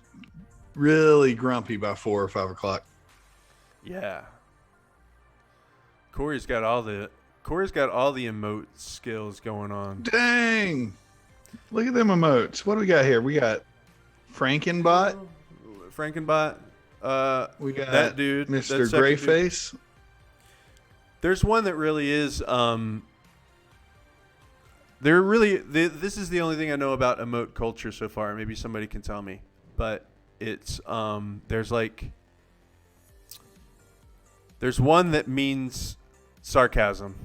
really grumpy by 4 or 5 o'clock. Yeah. Corey's got all the emote skills going on. Dang. Look at them emotes. What do we got here? We got Frankenbot. Frankenbot. We got that dude, Mr. that second dude. Grayface. There's one that really is. This is the only thing I know about emote culture so far. Maybe somebody can tell me, but it's there's one that means sarcasm.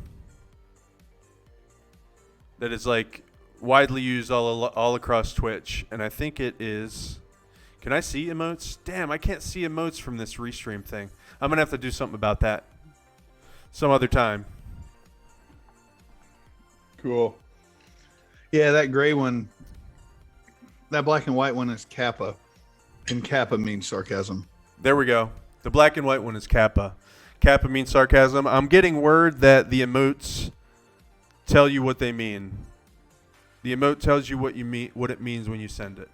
That is like widely used all across Twitch, and I think it is. Can I see emotes? Damn, I can't see emotes from this restream thing. I'm gonna have to do something about that some other time. Cool. Yeah, that gray one, that black and white one is Kappa, and Kappa means sarcasm. There we go. The black and white one is Kappa. Kappa means sarcasm. I'm getting word that the emotes tell you what they mean. The emote tells you what it means when you send it.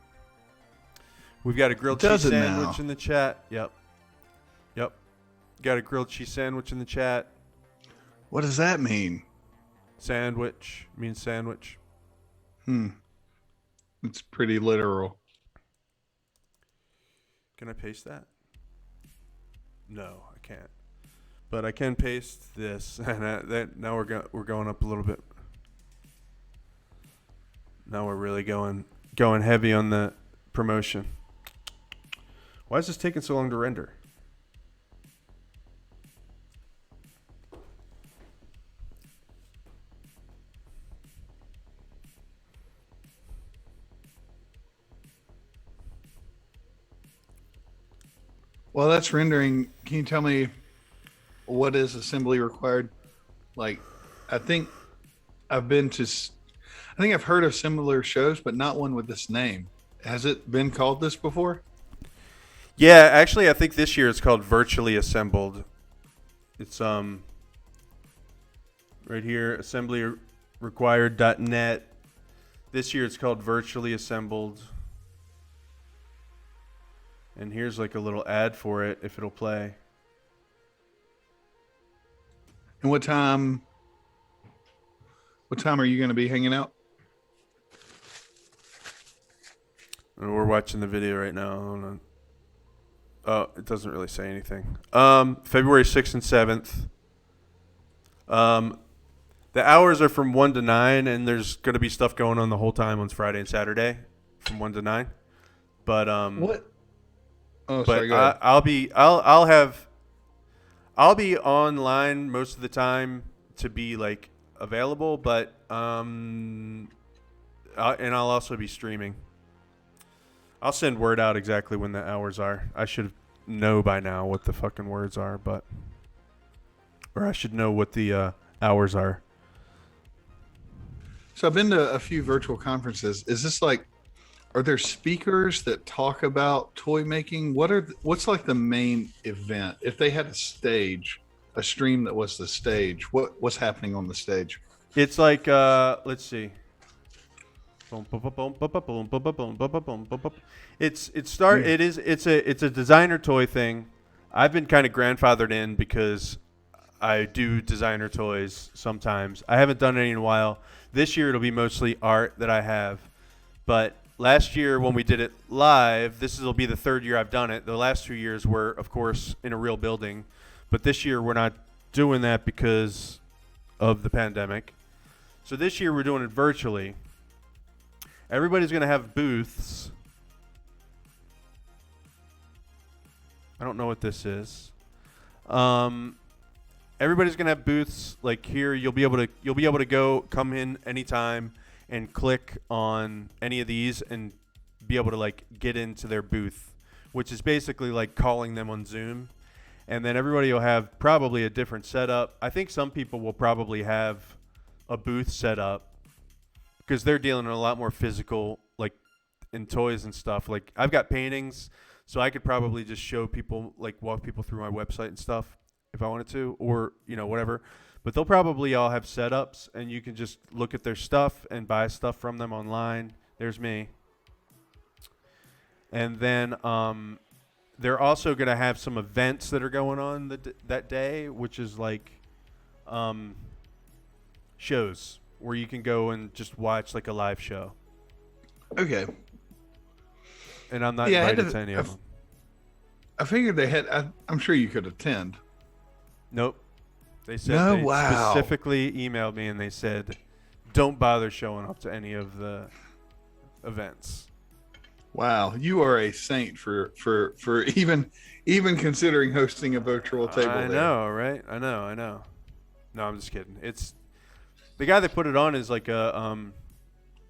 We've got a grilled cheese sandwich in the chat. Yep. Got a grilled cheese sandwich in the chat. What does that mean? Sandwich means sandwich. It's pretty literal. Can I paste that? No, I can't. But I can paste this, and now we're going up a little bit. Now we're really going heavy on the promotion. Why is this taking so long to render? Well, that's rendering. Can you tell me what is assembly required? Like, I think I've heard of similar shows, but not one with this name. Has it been called this before? Yeah, actually, I think this year it's called Virtually Assembled. It's right here, assemblyrequired.net. This year it's called Virtually Assembled. And here's like a little ad for it if it'll play. And what time are you going to be hanging out? And we're watching the video right now. Hold on. Oh, it doesn't really say anything. February 6th and 7th. The hours are from 1 to 9, and there's going to be stuff going on the whole time on Friday and Saturday from 1 to 9. But what? Oh, but sorry, go ahead. I'll be online most of the time to be like available, but and I'll also be streaming. I'll send word out exactly when the hours are. I should know by now what the fucking words are, or I should know what the hours are. So I've been to a few virtual conferences. Is this like, are there speakers that talk about toy making? What's like the main event? If they had a stream that was the stage, what's happening on the stage? It's like let's see. It's a designer toy thing. I've been kind of grandfathered in because I do designer toys sometimes. I haven't done any in a while. This year it'll be mostly art that I have. But last year when we did it live, this will be the third year I've done it. The last 2 years were, of course, in a real building. But this year we're not doing that because of the pandemic. So this year we're doing it virtually. Everybody's going to have booths. I don't know what this is. Everybody's gonna have booths like here. You'll be able to come in anytime and click on any of these and be able to like get into their booth, which is basically like calling them on Zoom. And then everybody will have probably a different setup. I think some people will probably have a booth set up because they're dealing in a lot more physical, like in toys and stuff. Like I've got paintings, so I could probably just show people, like walk people through my website and stuff if I wanted to, or whatever. But they'll probably all have setups, and you can just look at their stuff and buy stuff from them online. There's me. And then they're also going to have some events that are going on that day, which is like shows where you can go and just watch like a live show. Okay. and I'm not Yeah, invited to any of them. I figured they had. I'm sure you could attend. Nope. They said No, they wow. specifically emailed me and they said, "Don't bother showing up to any of the events." Wow, you are a saint for even considering hosting a virtual table. I know, right? I know. No, I'm just kidding. It's the guy that put it on is like a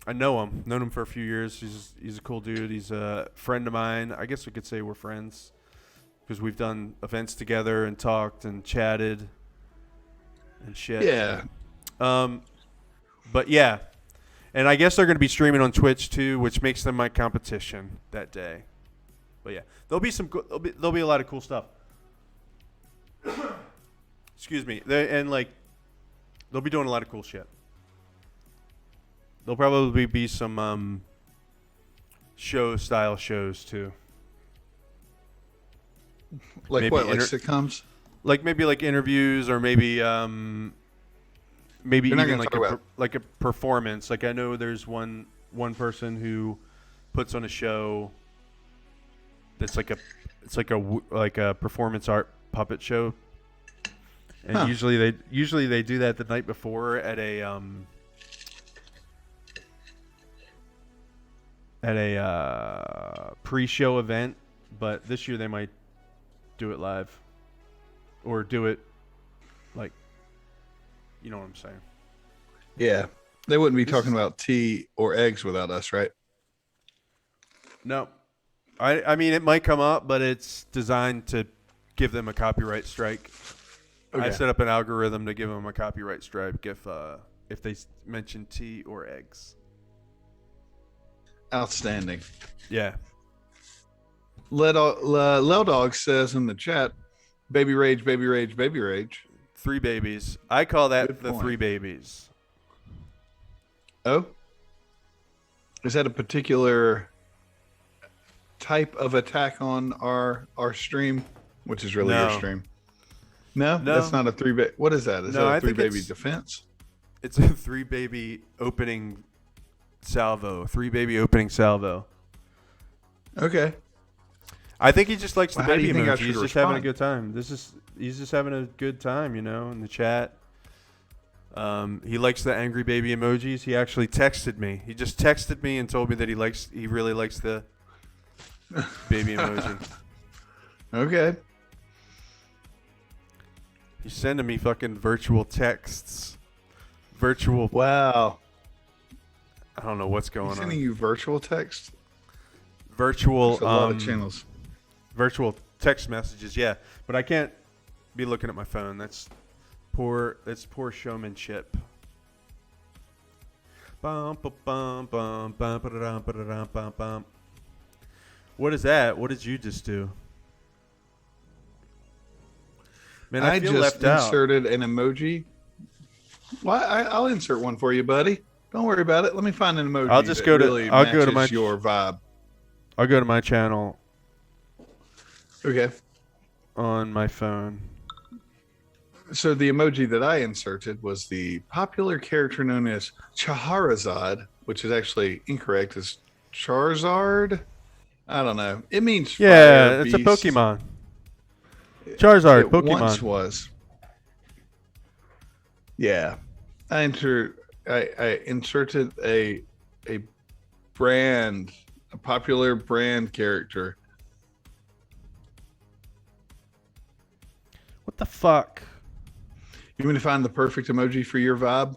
I know him. Known him for a few years. He's a cool dude. He's a friend of mine. I guess we could say we're friends because we've done events together and talked and chatted and shit. Yeah. But yeah, and I guess they're going to be streaming on Twitch too, which makes them my competition that day. But yeah, there'll be a lot of cool stuff. Excuse me. They'll be doing a lot of cool shit. There'll probably be some show-style shows, too. Like maybe what? Like sitcoms? Like maybe like interviews or maybe even like a performance. Like I know there's one person who puts on a show that's like a performance art puppet show. And usually they do that the night before at a pre-show event, but this year they might do it live or do it like, you know what I'm saying? Yeah, they wouldn't be talking about tea or eggs without us, right? No, I mean it might come up, but it's designed to give them a copyright strike. Okay. I set up an algorithm to give them a copyright strike if they mention tea or eggs. Outstanding. Yeah. Lel Dog says in the chat, baby rage, baby rage, baby rage. 3 babies. I call that Good the point. 3 babies. Oh? Is that a particular type of attack on our stream, which is really your stream? No, that's not a 3 baby. What is that? Is that a 3 baby defense? It's a 3 baby opening salvo. 3 baby opening salvo. Okay. I think he just likes the baby emoji. He's just having a good time. He's just having a good time, you know, in the chat. He likes the angry baby emojis. He actually texted me. He just texted me and told me that he really likes the baby emoji. Okay. He's sending me fucking virtual texts. Wow. I don't know what's going on. Sending you virtual text? Virtual. There's a lot of channels. Virtual text messages, yeah. But I can't be looking at my phone. That's poor showmanship. What is that? What did you just do? Man, I feel just left out. Inserted an emoji. Well, I'll insert one for you, buddy. Don't worry about it. Let me find an emoji. I'll just go to. Really I'll go to my your vibe. I'll go to my channel. Okay. On my phone. So the emoji that I inserted was the popular character known as Charizard, which is actually incorrect. It's Charizard. I don't know. It means fire it's beast. A Pokemon. Charizard, it Pokemon. Once was. Yeah, I inserted a popular brand character. What the fuck? You want me to find the perfect emoji for your vibe?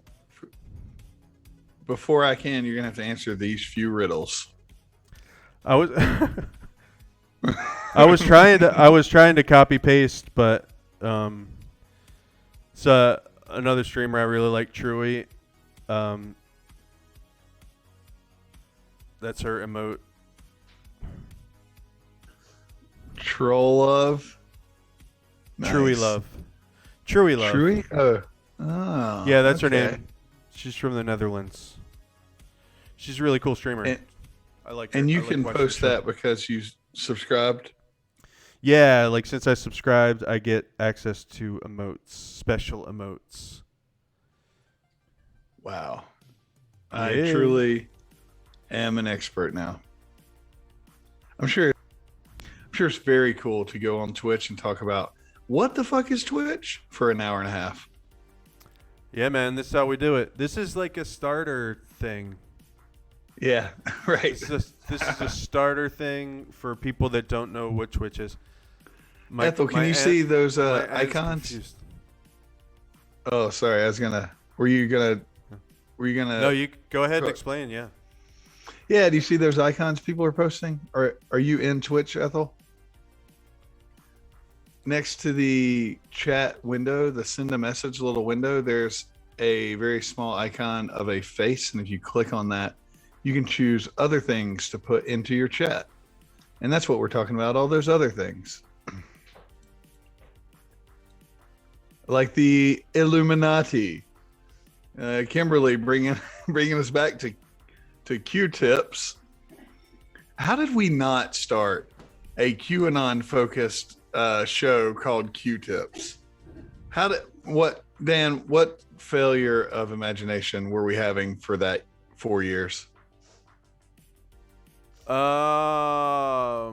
Before I can, you're gonna have to answer these few riddles. I was I was trying to copy paste, but so another streamer I really like, Truey. That's her emote. Troll love. Nice. Truey love. Truey? Oh, yeah, that's her name. She's from the Netherlands. She's a really cool streamer. I like her. And you can post that because you subscribed? Yeah, like since I subscribed, I get access to emotes, special emotes. Wow. I truly am an expert now. I'm sure. I'm sure it's very cool to go on Twitch and talk about what the fuck is Twitch for an hour and a half. Yeah, man, this is how we do it. This is like a starter thing. Yeah, right. This is a starter thing for people that don't know what Twitch is. Ethel, can you see those my aunt's icons? confused. Oh, sorry. I was gonna. Were you gonna? No, you go ahead and explain. Yeah. Yeah. Do you see those icons people are posting? Or are you in Twitch, Ethel? Next to the chat window, the send a message little window, there's a very small icon of a face, and if you click on that, you can choose other things to put into your chat. And that's what we're talking about, all those other things. Like the Illuminati. Kimberly bringing us back to Q-tips. How did we not start a QAnon focused show called Q-tips? What failure of imagination were we having for that 4 years? I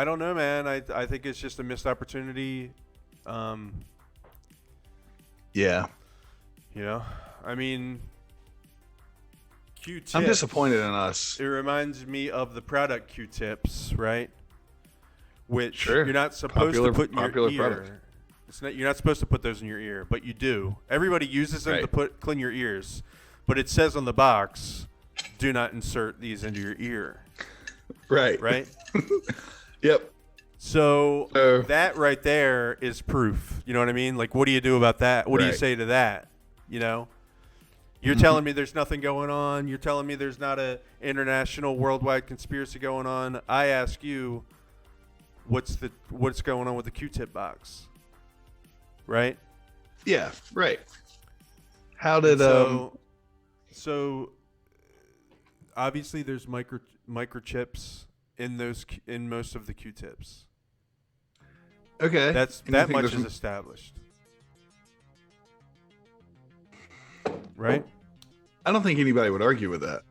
don't know, man. I think it's just a missed opportunity. Yeah. You know, I mean, Q-tips. I'm disappointed in us. It reminds me of the product Q-tips, right? Which Sure. you're not supposed to put in your ear. Product. You're not supposed to put those in your ear, but you do. Everybody uses them to clean your ears, but it says on the box, "Do not insert these into your ear." Right. Right. Yep. So that right there is proof. You know what I mean? Like, what do you do about that? What do you say to that? You know, you're telling me there's nothing going on. You're telling me there's not a international, worldwide conspiracy going on. I ask you, what's going on with the Q-tip box? Right? Yeah. Right. How did So obviously there's microchips in most of the Q-tips. Okay. That much is established. Right? I don't think anybody would argue with that.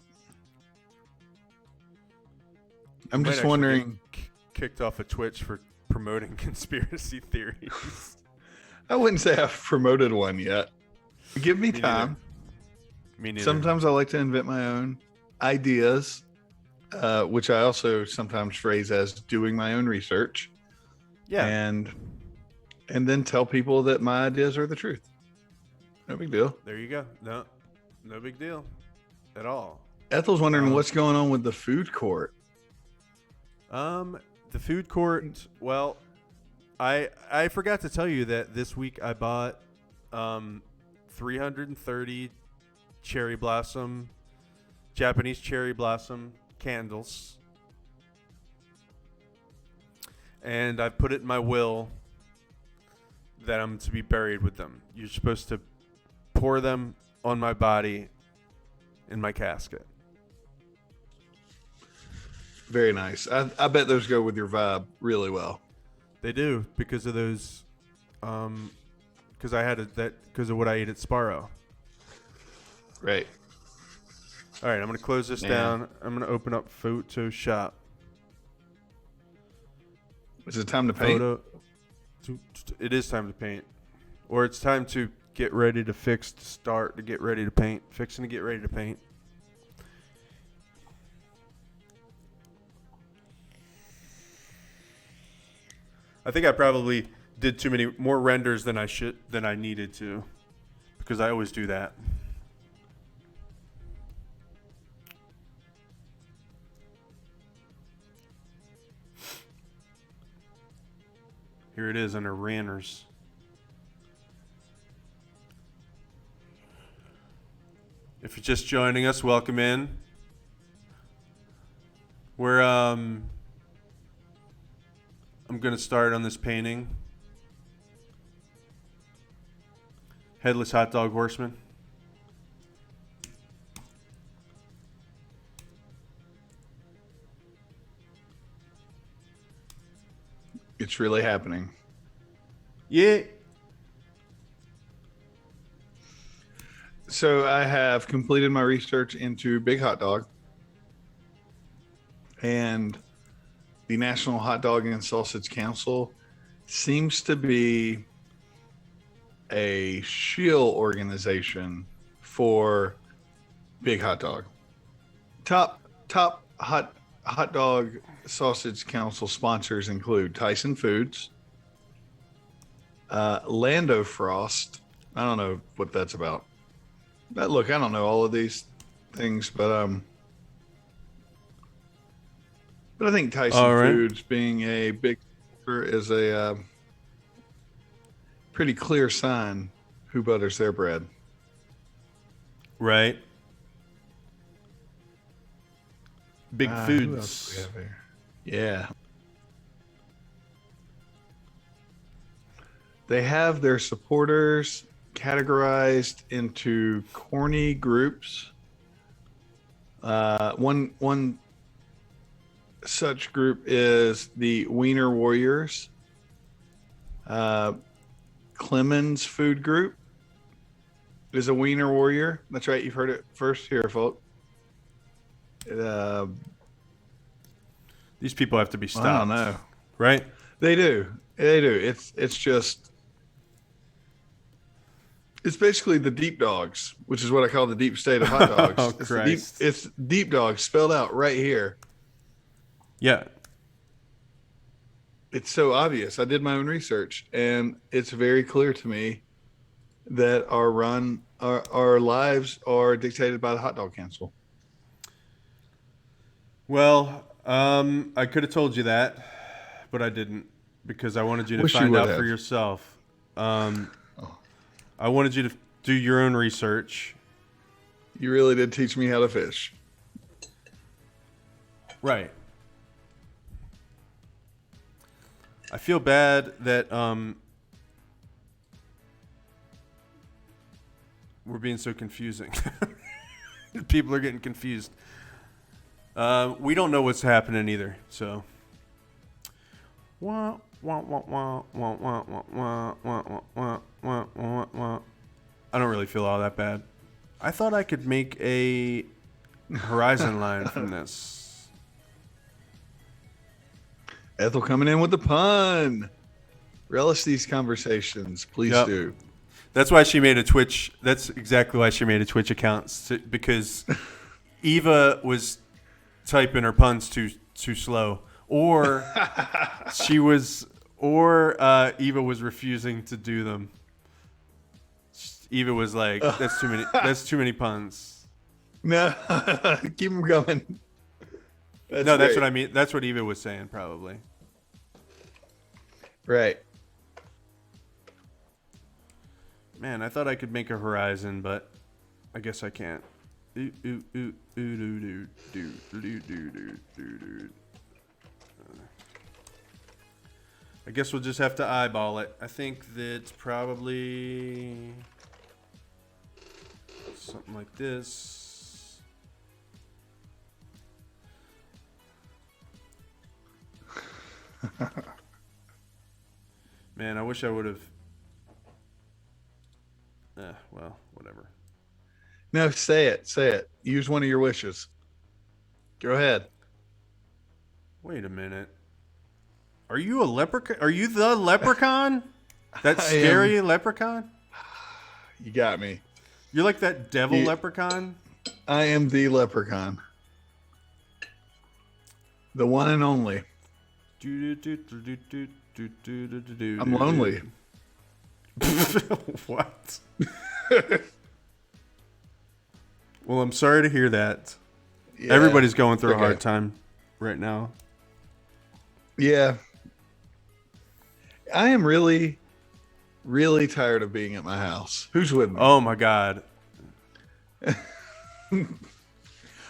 I'm just wondering. Kicked off of Twitch for promoting conspiracy theories. I wouldn't say I've promoted one yet. Give me time. Me neither. Sometimes I like to invent my own ideas, which I also sometimes phrase as doing my own research. Yeah. And then tell people that my ideas are the truth. No big deal. There you go. No big deal at all. Ethel's wondering what's going on with the food court. The food court. Well, I forgot to tell you that this week I bought 330 Japanese cherry blossom candles, and I put it in my will that I'm to be buried with them. You're supposed to pour them on my body in my casket. Very nice. I bet those go with your vibe really well. They do, because of those, because of what I ate at Sparrow. Right. All right, I'm gonna close this down. I'm gonna open up Photoshop. Is it time to paint? It is time to paint, or it's time to get ready to get ready to paint. Fixing to get ready to paint. I think I probably did too many more renders than I needed to, because I always do that. Here it is under Ranners. If you're just joining us, welcome in. I'm going to start on this painting. Headless Hot Dog Horseman. It's really happening. Yeah. So I have completed my research into Big Hot Dog. And the National Hot Dog and Sausage Council seems to be a shill organization for Big Hot Dog. Top hot dog sausage council sponsors include Tyson Foods, Lando Frost. I don't know what that's about. Look, I don't know all of these things, but I think Tyson Foods being a big is a pretty clear sign who butters their bread. Right. Big Who else Foods. do we have here? Yeah. They have their supporters categorized into corny groups. One such group is the Wiener Warriors. Clemens Food Group is a Wiener Warrior. That's right. You've heard it first here, folks. These people have to be stopped. I don't know. Right? They do. It's just, it's basically the deep dogs, which is what I call the deep state of hot dogs. Oh, it's Christ. It's deep dogs spelled out right here. Yeah. It's so obvious. I did my own research, and it's very clear to me that our lives are dictated by the hot dog council. Well, I could have told you that, but I didn't because I wanted you to Wish you find would out have. for yourself. I wanted you to do your own research. You really did teach me how to fish. Right. I feel bad that we're being so confusing. People are getting confused. We don't know what's happening either, so. I don't really feel all that bad. I thought I could make a horizon line from this. Ethel coming in with the pun. Relish these conversations. Please Yep. do. That's why she made a Twitch. That's exactly why she made a Twitch account, because Eva was typing her puns too slow, or Eva was refusing to do them. Eva was like, "That's too many. That's too many puns." No, keep them going. That's great. what I mean. That's what Eva was saying, probably. Right. Man, I thought I could make a horizon, but I guess I can't. I guess we'll just have to eyeball it. I think that's probably something like this. Man, I wish I would have. Well, whatever. No, say it. Say it. Use one of your wishes. Go ahead. Wait a minute. Are you a leprechaun? Are you the leprechaun? That scary leprechaun? You got me. You're like that devil leprechaun? I am the leprechaun. The one and only. I'm lonely. What? Well, I'm sorry to hear that. Yeah, Everybody's going through a okay. hard time right now. Yeah. I am really, really tired of being at my house. Who's with me? Oh my God.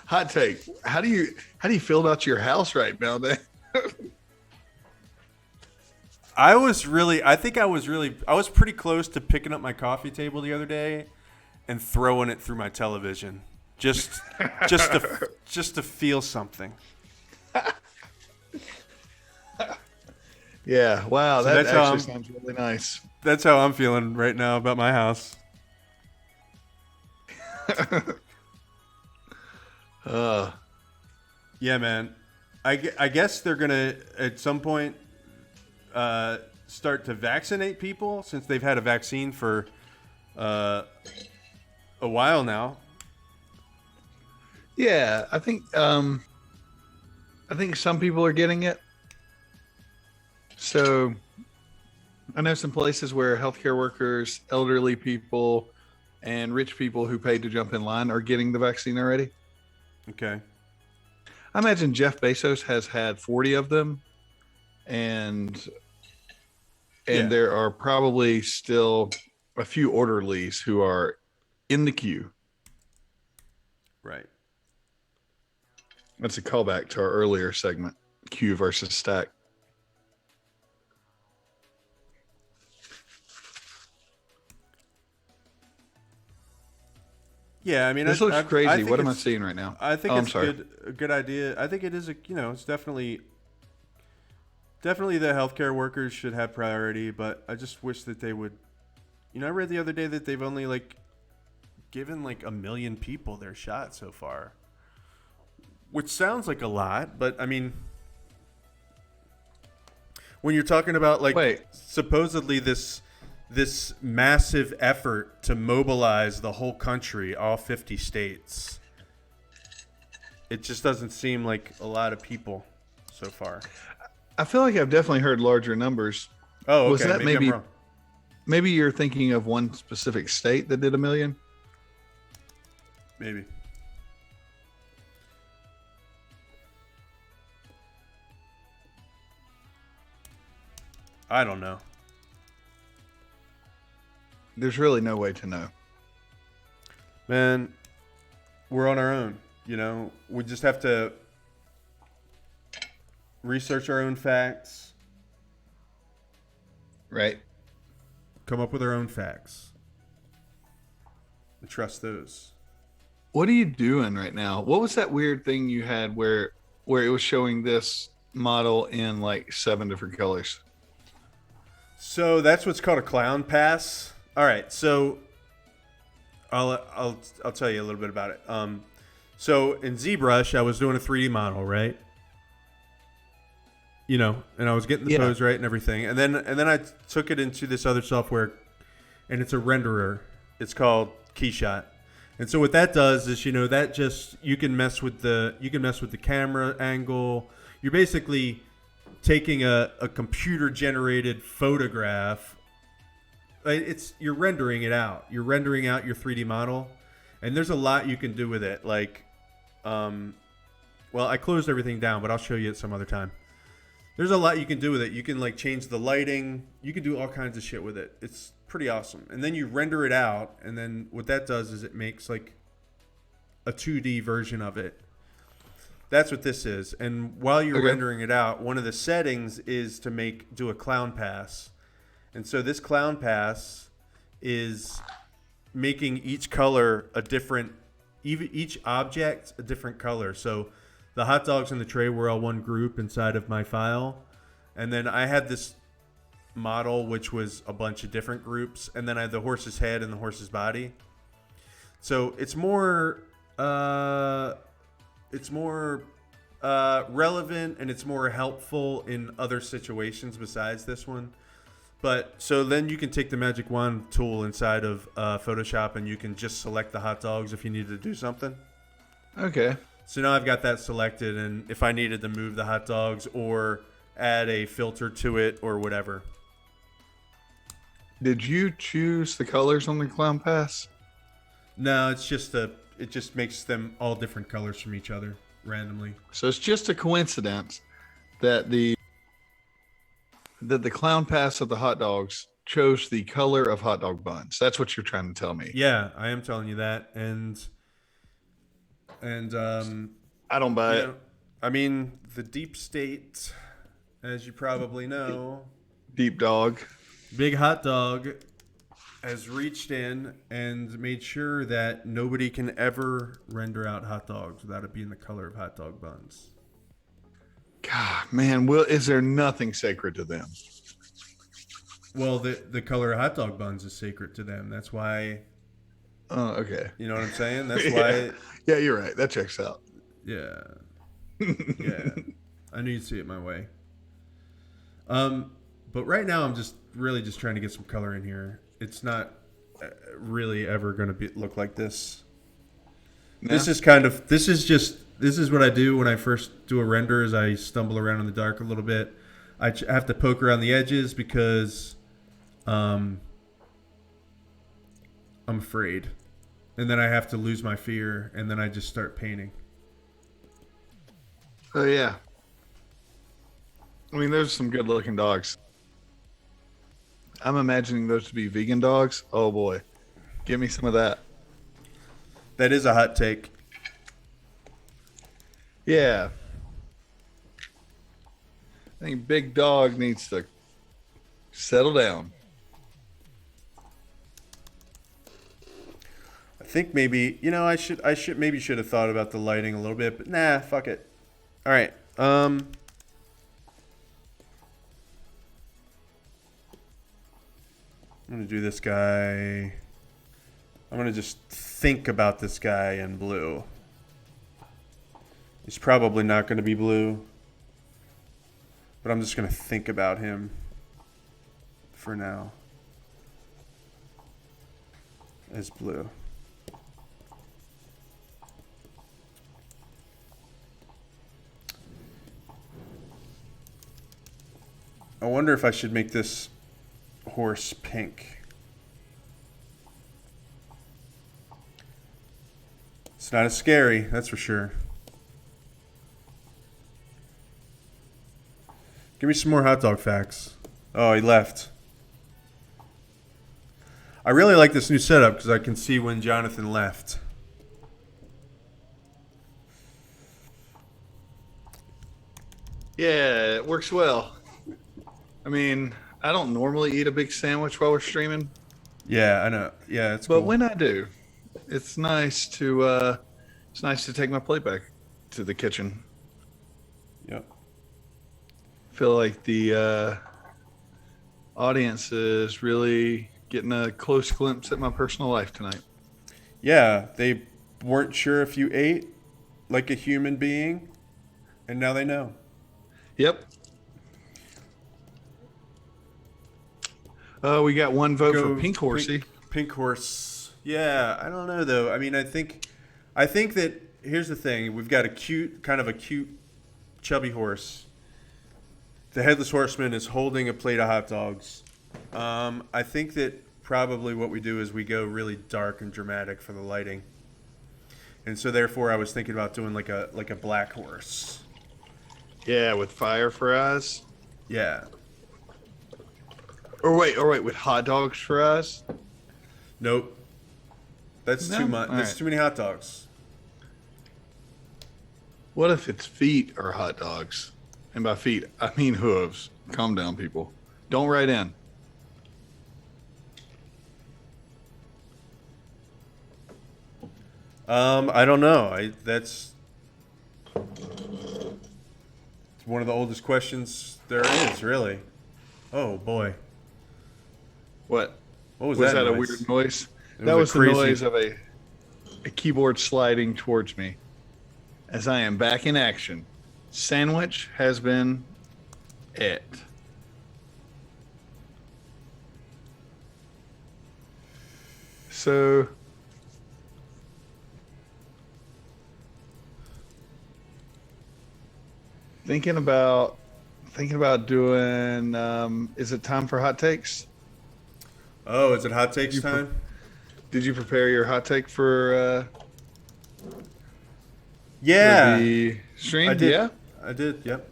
Hot take. How do you feel about your house right now, Dan? I was pretty close to picking up my coffee table the other day and throwing it through my television. Just to feel something. Yeah. Wow. So That that's how actually sounds really nice. That's how I'm feeling right now about my house. Yeah, man. I guess they're gonna at some point start to vaccinate people since they've had a vaccine for a while now. Yeah, I think some people are getting it. So I know some places where healthcare workers, elderly people, and rich people who paid to jump in line are getting the vaccine already. Okay. I imagine Jeff Bezos has had 40 of them, and Yeah. there are probably still a few orderlies who are in the queue. Right. That's a callback to our earlier segment, queue versus stack. Yeah, I mean, This looks crazy. What am I seeing right now? I think Oh, I'm it's sorry. a good idea. I think it is it's definitely the healthcare workers should have priority, but I just wish that they would. I read the other day that they've only given 1 million people their shot so far, which sounds like a lot, but I mean, when you're talking about Wait, supposedly this massive effort to mobilize the whole country, all 50 states, it just doesn't seem like a lot of people so far. I feel like I've definitely heard larger numbers. Oh, okay. Was that maybe I'm wrong. maybe you're thinking of one specific state that did 1 million? Maybe. I don't know. There's really no way to know. Man, we're on our own. We just have to research our own facts, Right. come up with our own facts, and trust those. What are you doing right now? What was that weird thing you had where it was showing this model in 7 different colors? So that's what's called a clown pass. All right, so I'll tell you a little bit about it. So in ZBrush, I was doing a 3D model, right? And I was getting the pose right and everything, and then I took it into this other software, and it's a renderer. It's called Keyshot. And so what that does is, that just you can mess with the camera angle. You're basically taking a computer generated photograph. You're rendering it out. You're rendering out your 3D model, and there's a lot you can do with it. Well, I closed everything down, but I'll show you it some other time. There's a lot you can do with it. You can change the lighting. You can do all kinds of shit with it. It's pretty awesome. And then you render it out, and then what that does is it makes a 2D version of it. That's what this is. And while you're rendering it out, one of the settings is to do a clown pass. And so this clown pass is making each color each object a different color. So the hot dogs in the tray were all one group inside of my file. And then I had this model, which was a bunch of different groups. And then I had the horse's head and the horse's body. So it's more relevant, and it's more helpful in other situations besides this one. But so then you can take the magic wand tool inside of Photoshop, and you can just select the hot dogs if you needed to do something. Okay. So now I've got that selected, and if I needed to move the hot dogs or add a filter to it or whatever. Did you choose the colors on the clown pass? No, it just makes them all different colors from each other randomly. So it's just a coincidence that the clown pass of the hot dogs chose the color of hot dog buns. That's what you're trying to tell me. Yeah, I am telling you that. And I don't buy it. I mean, the deep state, as you probably know, Deep dog. Big Hot Dog has reached in and made sure that nobody can ever render out hot dogs without it being the color of hot dog buns. God, man, is there nothing sacred to them? Well, the color of hot dog buns is sacred to them. That's why. Oh, okay. You know what I'm saying? That's why. Yeah, you're right. That checks out. Yeah. Yeah. I knew you'd see it my way. But right now I'm just really just trying to get some color in here. It's not really ever going to look like this. No. This is what I do when I first do a render is I stumble around in the dark a little bit. I have to poke around the edges because I'm afraid. And then I have to lose my fear, and then I just start painting. Oh, yeah. I mean, there's some good-looking dogs. I'm imagining those to be vegan dogs. Oh, boy. Give me some of that. That is a hot take. Yeah. I think Big Dog needs to settle down. I think maybe, I should have thought about the lighting a little bit, but nah, fuck it. All right. I'm going to do this guy. I'm going to just think about this guy in blue. He's probably not going to be blue, but I'm just going to think about him for now as blue. I wonder if I should make this horse pink. It's not as scary, that's for sure. Give me some more hot dog facts. Oh, he left. I really like this new setup because I can see when Jonathan left. Yeah, it works well. I mean, I don't normally eat a big sandwich while we're streaming. Yeah, I know. Yeah, it's cool. But when I do, it's nice to take my plate back to the kitchen. Yep. Feel like the audience is really getting a close glimpse at my personal life tonight. Yeah, they weren't sure if you ate like a human being, and now they know. Yep. We got one vote for Pink Horsey. Pink Horse. Yeah, I don't know though. I mean, I think that here's the thing: we've got a cute, chubby horse. The headless horseman is holding a plate of hot dogs. I think that probably what we do is we go really dark and dramatic for the lighting, and so therefore I was thinking about doing like a black horse. Yeah, with fire for eyes. Yeah. Or wait, with hot dogs for us? Nope. That's too much. That's too many hot dogs. What if its feet are hot dogs? And by feet, I mean hooves. Calm down, people. Don't write in. I don't know. That's one of the oldest questions there is, really. Oh boy. What? What was that? Was that a noise? weird noise? That was the noise of a keyboard sliding towards me as I am back in action. Sandwich has been it. So thinking about doing is it time for hot takes? Oh, is it hot takes time? Did you prepare your hot take for the stream? I did. Yeah? I did, yep.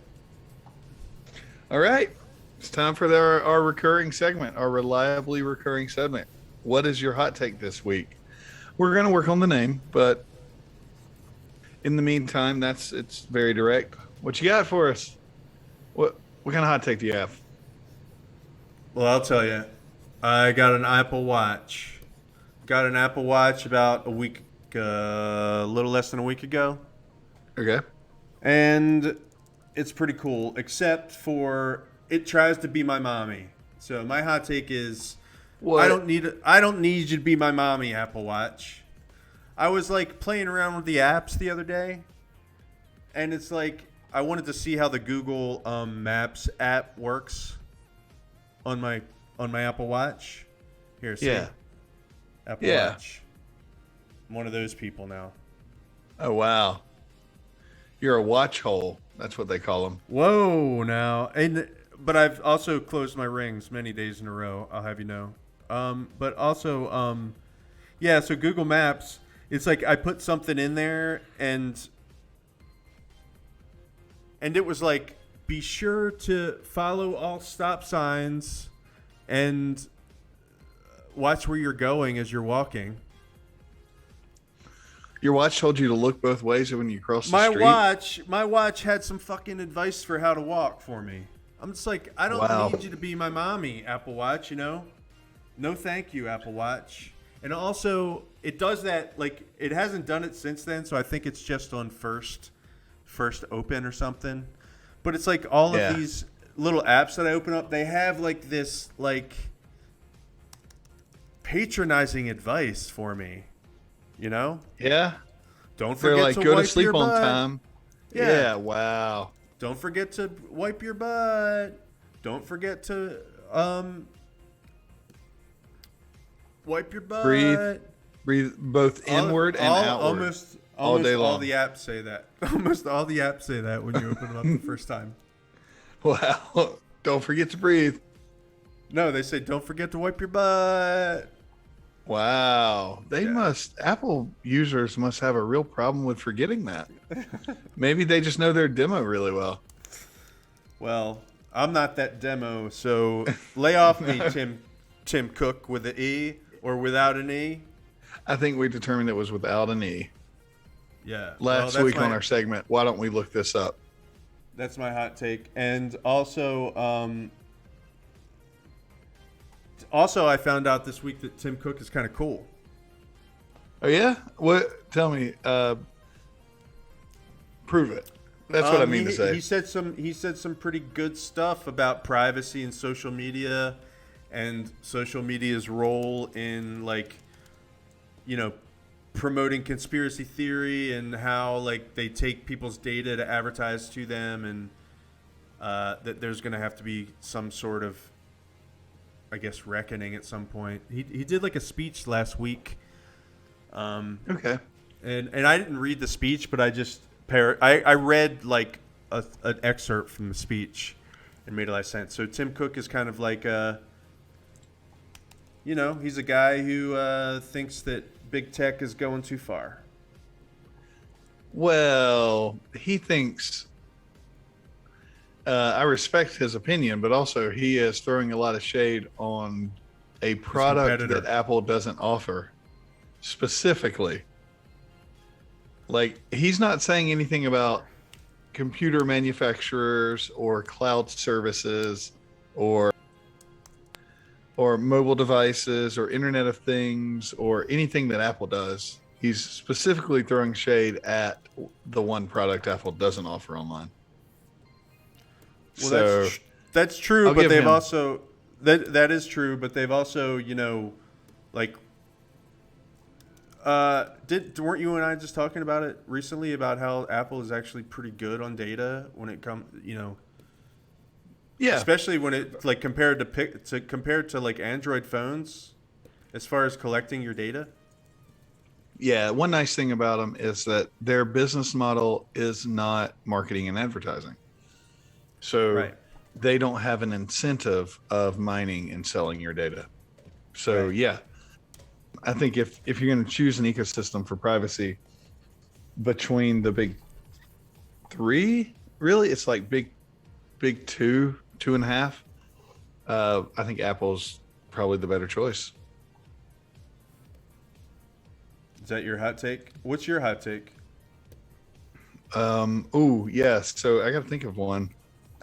All right. It's time for our recurring segment, our reliably recurring segment. What is your hot take this week? We're going to work on the name, but in the meantime, it's very direct. What you got for us? What kind of hot take do you have? Well, I'll tell you. I got an Apple Watch. Got an Apple Watch about a week, a little less than a week ago. Okay. And it's pretty cool, except for it tries to be my mommy. So my hot take is, what? I don't need you to be my mommy, Apple Watch. I was like playing around with the apps the other day, and it's like I wanted to see how the Google Maps app works on my Apple Watch. Here, see? Yeah. Apple Yeah. Watch. I'm one of those people now. Oh, wow. You're a watch hole. That's what they call them. Whoa, now. But I've also closed my rings many days in a row, I'll have you know. But also, yeah, so Google Maps, it's like I put something in there and it was like, be sure to follow all stop signs and watch where you're going as you're walking. Your watch told you to look both ways when you cross the street? My watch had some fucking advice for how to walk for me. I'm just like, I don't need you to be my mommy, Apple Watch, you know? No thank you, Apple Watch. And also, it does that, like, it hasn't done it since then, so I think it's just on first open or something. But it's like all of these little apps that I open up, they have like this, like, patronizing advice for me. You know? Yeah. Don't forget like, to go wipe to sleep your on butt. time. Yeah. Wow. Don't forget to wipe your butt. Don't forget to wipe your butt. Breathe both inward and outward. Almost all day long. All the apps say that. Almost all the apps say that when you open them up the first time. Wow. Don't forget to breathe. No, they say don't forget to wipe your butt. Wow. Apple users must have a real problem with forgetting that. Maybe they just know their demo really well. Well, I'm not that demo, so lay off me, Tim Cook, with an E or without an E. I think we determined it was without an E. Yeah. Last week on our segment, why don't we look this up? That's my hot take. And also, I found out this week that Tim Cook is kind of cool. Oh yeah? What? Tell me. Prove it. That's what I mean to say. He said some pretty good stuff about privacy and social media, and social media's role in, like, you know, promoting conspiracy theory, and how, like, they take people's data to advertise to them, and that there's going to have to be some sort of, I guess, reckoning at some point. He did like a speech last week. Okay. And I didn't read the speech, but I read like an excerpt from the speech and made a lot of sense. So Tim Cook is kind of like he's a guy who thinks that big tech is going too far. Well, he thinks. I respect his opinion, but also he is throwing a lot of shade on a product that Apple doesn't offer specifically. Like, he's not saying anything about computer manufacturers or cloud services or mobile devices or Internet of Things or anything that Apple does. He's specifically throwing shade at the one product Apple doesn't offer online. Well, so that's true, but they've also that is true, but they've also, like, weren't you and I just talking about it recently about how Apple is actually pretty good on data when it comes, yeah, especially when it, like, compared to like Android phones, as far as collecting your data. Yeah, one nice thing about them is that their business model is not marketing and advertising. So they don't have an incentive of mining and selling your data. So yeah, I think if you're going to choose an ecosystem for privacy between the big three, really, it's like big two and a half. I think Apple's probably the better choice. Is that your hot take? What's your hot take? Yes. So I got to think of one.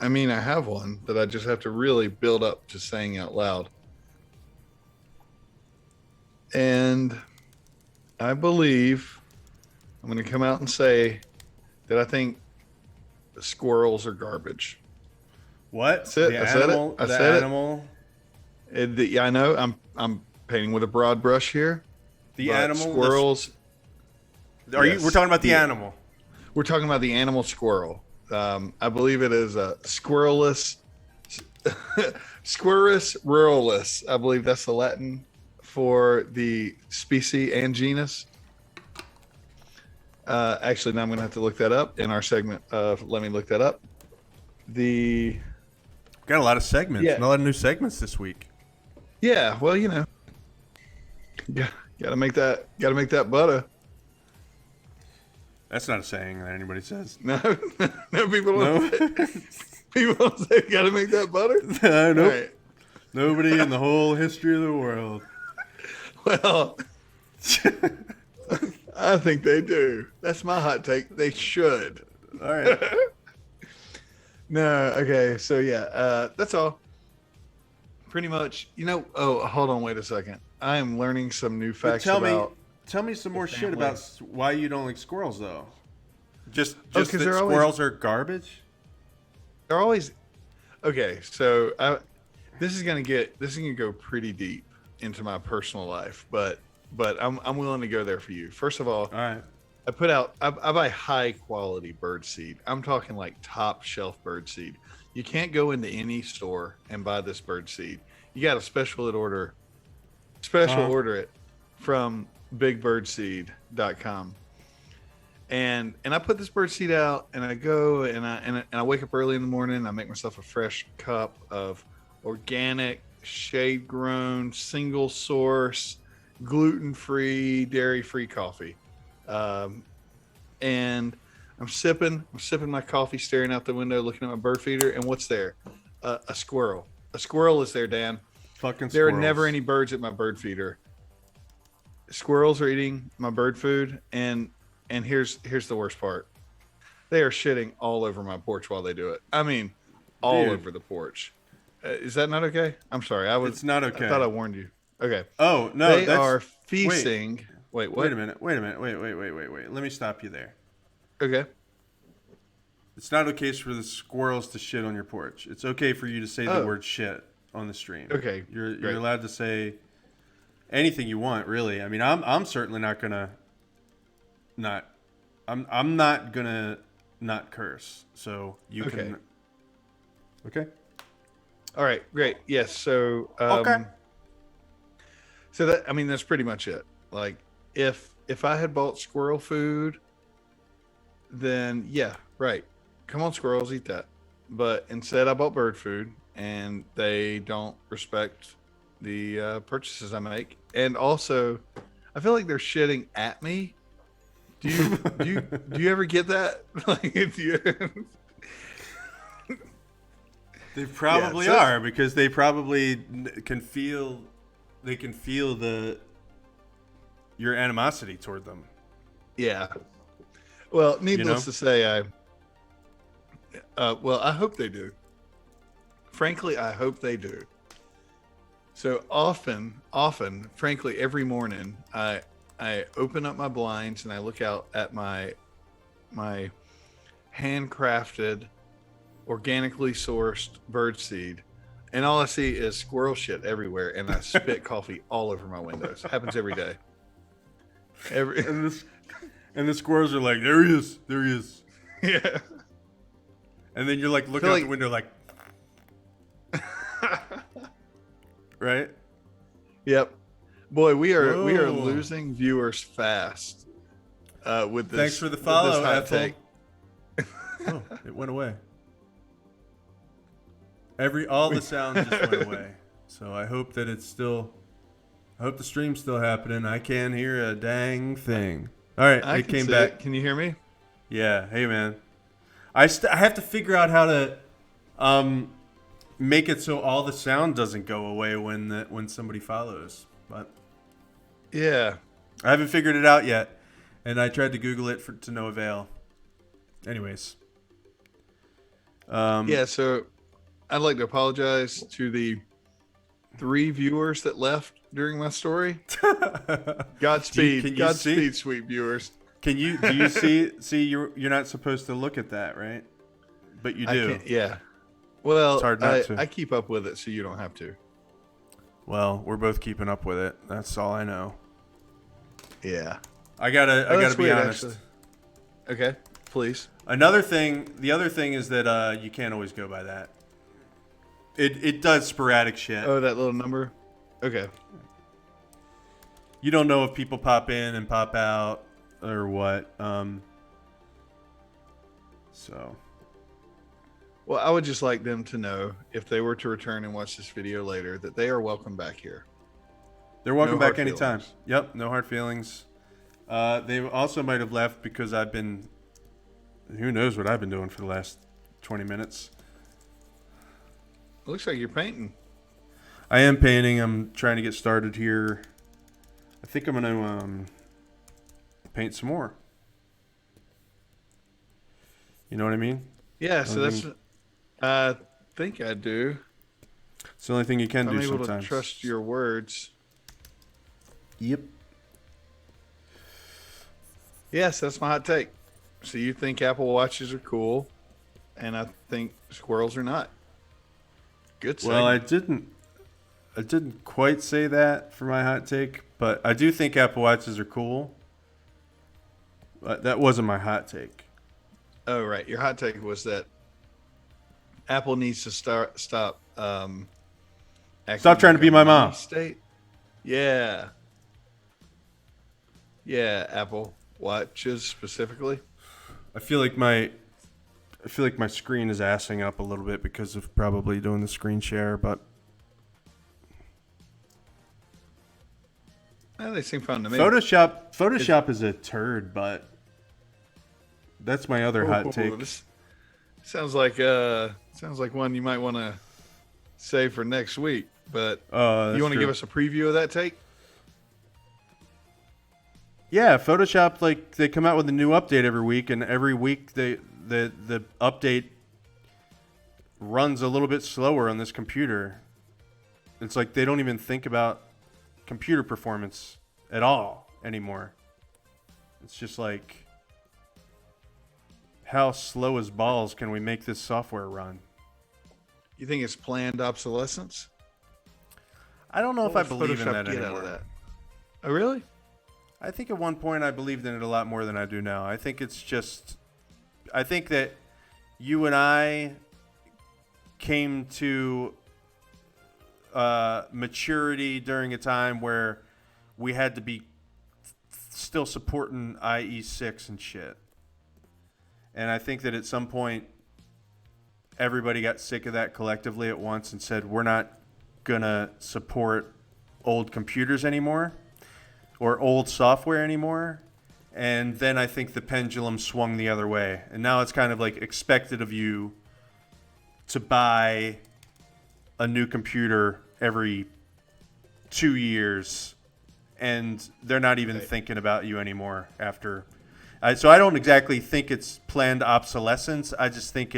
I mean, I have one that I just have to really build up to saying out loud. And I believe I'm going to come out and say that I think squirrels are garbage. What? That's it. I said it. I said it. Yeah, I know. I'm painting with a broad brush here. The animal. Squirrels. We're talking about the animal. We're talking about the animal squirrel. I believe it is a squirrelless, Squirrus ruralis. I believe that's the Latin for the species and genus. Actually, now I'm going to have to look that up in our segment of Let Me Look That Up. Got a lot of segments. Yeah. A lot of new segments this week. Yeah, well, gotta make that butter. That's not a saying that anybody says. No, no, people don't say, people don't say gotta make that butter. Nope. All right. Nobody in the whole history of the world. Well, I think they do. That's my hot take. They should. All right. No, okay. So yeah, that's all. Pretty much. Oh, hold on, wait a second. I am learning some new facts about. Tell me some more shit family. about why you don't like squirrels, though. Just 'cause that they're squirrels are garbage. They're always okay. So this is gonna go pretty deep into my personal life, but I'm willing to go there for you. First of all, right. I buy high quality bird seed. I'm talking like top shelf bird seed. You can't go into any store and buy this bird seed. You got to special order it from bigbirdseed.com. And I put this bird seed out, and I go and I wake up early in the morning. I make myself a fresh cup of organic, shade grown, single source, gluten free, dairy free coffee. And I'm sipping my coffee, staring out the window, looking at my bird feeder, and what's there? A squirrel. A squirrel is there, Dan. Fucking There squirrels. are never any birds at my bird feeder. Squirrels are eating my bird food, and here's the worst part. They are shitting all over my porch while they do it. I mean, all Dude. over the porch. Is that not okay? I'm sorry. It's not okay. I thought I warned you. Okay. Oh no, They are feasting. Wait, what? Wait a minute. Wait. Let me stop you there. Okay. It's not okay for the squirrels to shit on your porch. It's okay for you to say the word shit on the stream. Okay, You're great. allowed to say anything you want, really. I mean, I'm certainly not gonna I'm not gonna not curse. So you can. Okay. All right, great. Yes. So Okay. So that's pretty much it. Like if I had bought squirrel food, then yeah, right. Come on, squirrels, eat that. But instead I bought bird food, and they don't respect the purchases I make. And also, I feel like they're shitting at me. Do you ever get that? Like, They probably are, because they probably can feel your animosity toward them. Yeah. Well, needless to say, I hope they do. Frankly, I hope they do. So often, frankly, every morning, I open up my blinds and I look out at my handcrafted, organically sourced bird seed, and all I see is squirrel shit everywhere, and I spit coffee all over my windows. Happens every day. And the squirrels are like, there he is. Yeah. And then you're like looking out the window like, right? Yep. Boy, we are losing viewers fast. With this. Thanks for the follow, with this hot Ethel. take. Oh, it went away. All the sound just went away. So I hope that I hope the stream's still happening. I can't hear a dang thing. All right, it came back. Can you hear me? Yeah. Hey, man. I have to figure out how to make it so all the sound doesn't go away when somebody follows. But Yeah. I haven't figured it out yet, and I tried to Google it to no avail. Anyways. Yeah, so I'd like to apologize to the 3 viewers that left during my story. Godspeed. Can you Godspeed, see? sweet viewers. Do you see you're not supposed to look at that, right? But you do. Yeah. Well, It's hard not to. I keep up with it so you don't have to. Well, we're both keeping up with it. That's all I know. Yeah. I gotta be weird, honest. actually. Okay. Please. The other thing is that you can't always go by that. It does sporadic shit. Oh, that little number? Okay. You don't know if people pop in and pop out or what. So. Well, I would just like them to know, if they were to return and watch this video later, that they are welcome back here. They're welcome No hard back anytime. feelings. Yep, no hard feelings. They also might have left because I've been... Who knows what I've been doing for the last 20 minutes. It looks like you're painting. I am painting. I'm trying to get started here. I think I'm going to paint some more. You know what I mean? Yeah, so that's... I think I do. It's the only thing you can do I'm able sometimes. to trust your words. Yep. Yes, that's my hot take. So you think Apple Watches are cool, and I think squirrels are not. Good segment. Well, I didn't quite say that for my hot take, but I do think Apple Watches are cool. But that wasn't my hot take. Oh, right. Your hot take was that Apple needs to stop Stop trying to be my mom. State. Yeah. Yeah, Apple Watches specifically. I feel like my screen is assing up a little bit because of probably doing the screen share, but They seem fun to me. Photoshop is a turd, but that's my other hot take. This sounds like one you might want to save for next week. But you want to give us a preview of that take? Yeah, Photoshop, like, they come out with a new update every week, and every week the update runs a little bit slower on this computer. It's like they don't even think about computer performance at all anymore. It's just like, how slow as balls can we make this software run? You think it's planned obsolescence? I don't know if I believe in Photoshop that get anymore. out of that? Oh, really? I think at one point I believed in it a lot more than I do now. I think that you and I came to maturity during a time where we had to be still supporting IE6 and shit. And I think that at some point everybody got sick of that collectively at once and said, we're not going to support old computers anymore or old software anymore. And then I think the pendulum swung the other way. And now it's kind of like expected of you to buy a new computer every 2 years. And they're not even thinking about you anymore after. So I don't exactly think it's planned obsolescence. I just think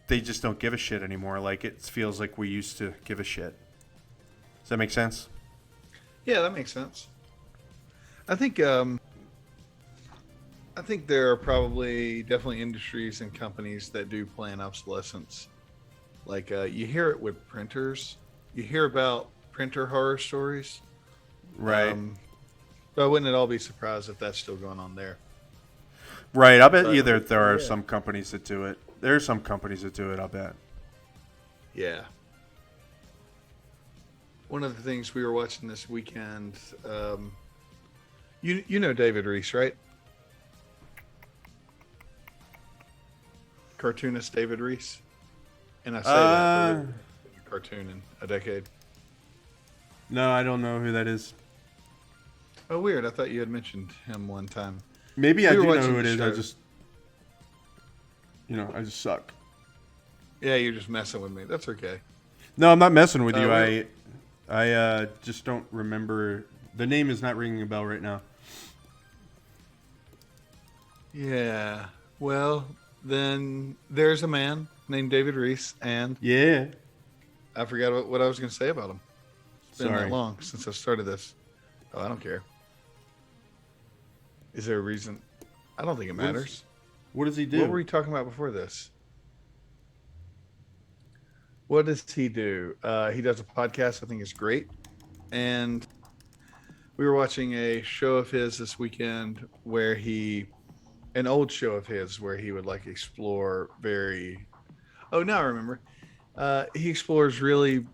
they just don't give a shit anymore. Like, it feels like we used to give a shit. Does that make sense? Yeah, that makes sense. I think there are probably definitely industries and companies that do plan obsolescence. Like you hear it with printers. You hear about printer horror stories. Right. But I wouldn't at all be surprised if that's still going on there. Right. I bet you there are some companies that do it. There are some companies that do it, I'll bet. Yeah. One of the things we were watching this weekend, you know David Reese, right? Cartoonist David Reese. And I say that for cartoon in a decade. No, I don't know who that is. Oh, weird. I thought you had mentioned him one time. Maybe I do know who it is. I just suck. Yeah, you're just messing with me. That's okay. No, I'm not messing with you. Really? I just don't remember. The name is not ringing a bell right now. Yeah. Well, then there's a man named David Reese, and yeah, I forgot what I was going to say about him. It's been Sorry. that long since I started this. Oh, I don't care. Is there a reason? I don't think it matters. What does he do? What were we talking about before this? What does he do? He does a podcast I think is great. And we were watching a show of his this weekend where he an old show of his where he would like explore very. Oh, now I remember. He explores really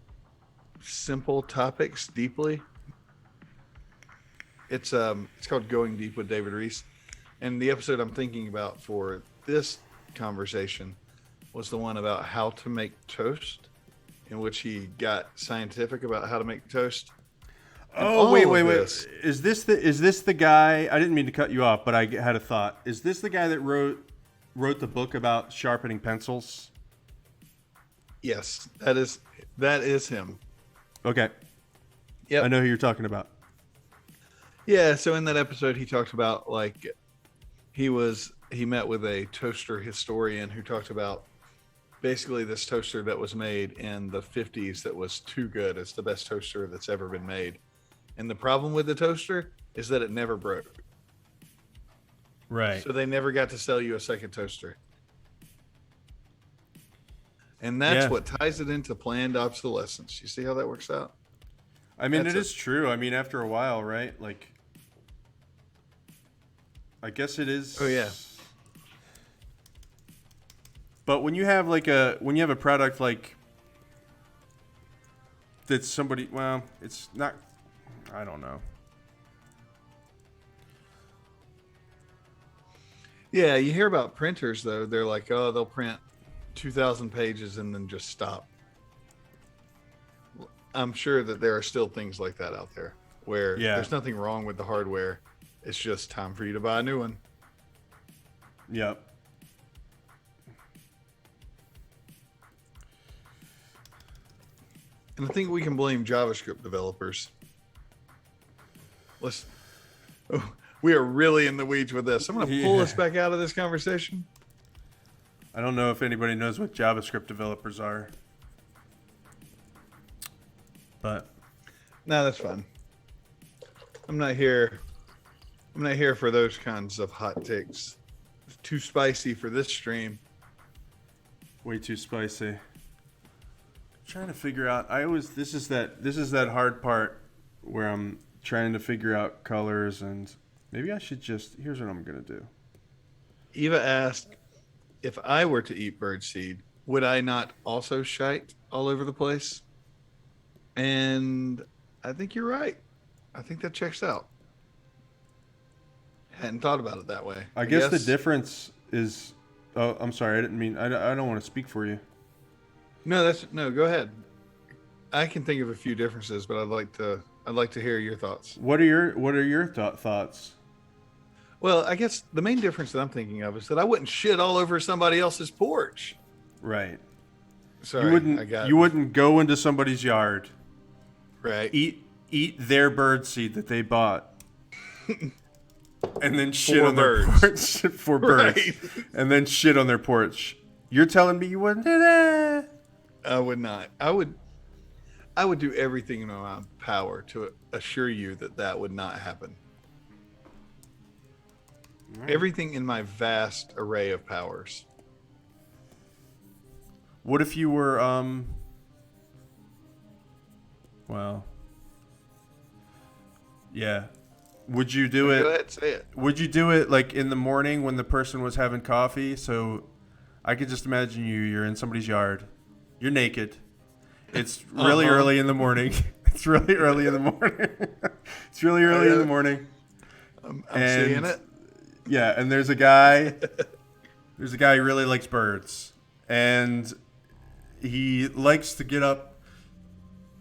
simple topics deeply. It's called Going Deep with David Reese, and the episode I'm thinking about for this conversation was the one about how to make toast, in which he got scientific about how to make toast. And Oh, all wait. of this, Is this the guy? I didn't mean to cut you off, but I had a thought. Is this the guy that wrote the book about sharpening pencils? yes, that is him. Okay. Yep. I know who you're talking about. Yeah, so in that episode he talked about like he met with a toaster historian who talked about basically this toaster that was made in the 50s that was too good. It's the best toaster that's ever been made. And the problem with the toaster is that it never broke. Right. So they never got to sell you a second toaster. And that's what ties it into planned obsolescence. You see how that works out? I mean, it is true. I mean, after a while, right? Like, I guess it is. Oh, yeah. But when you have a product like that somebody, well, it's not, I don't know. Yeah, you hear about printers though. They're like, oh, they'll print 2,000 pages and then just stop. I'm sure that there are still things like that out there where there's nothing wrong with the hardware. It's just time for you to buy a new one. Yep. And I think we can blame JavaScript developers. We are really in the weeds with this. I'm going to pull us back out of this conversation. I don't know if anybody knows what JavaScript developers are. But no, that's fine. I'm not here for those kinds of hot takes. It's too spicy for this stream. Way too spicy. I'm trying to figure out. This is that hard part where I'm trying to figure out colors, and maybe I should here's what I'm gonna do. Eva asked, if I were to eat birdseed, would I not also shite all over the place? And I think you're right. I think that checks out. Hadn't thought about it that way. I guess the difference is. Oh, I'm sorry. I didn't mean. I don't want to speak for you. No, go ahead. I can think of a few differences, but I'd like to hear your thoughts. What are your thoughts? Well, I guess the main difference that I'm thinking of is that I wouldn't shit all over somebody else's porch. Right. Sorry, you wouldn't go into somebody's yard. Right. Eat their birdseed that they bought. And then shit on birds. Their porch for birds. Right. And then shit on their porch. You're telling me you wouldn't do that? I would not. I would do everything in my power to assure you that would not happen. Right. Everything in my vast array of powers. What if you were well, yeah. Would you do it? Go ahead, say it. Would you do it like in the morning when the person was having coffee? So I could just imagine you're in somebody's yard. You're naked. It's really early in the morning. It's really early in the morning. It's really early in the morning. I'm seeing it. Yeah, and there's a guy who really likes birds. And he likes to get up,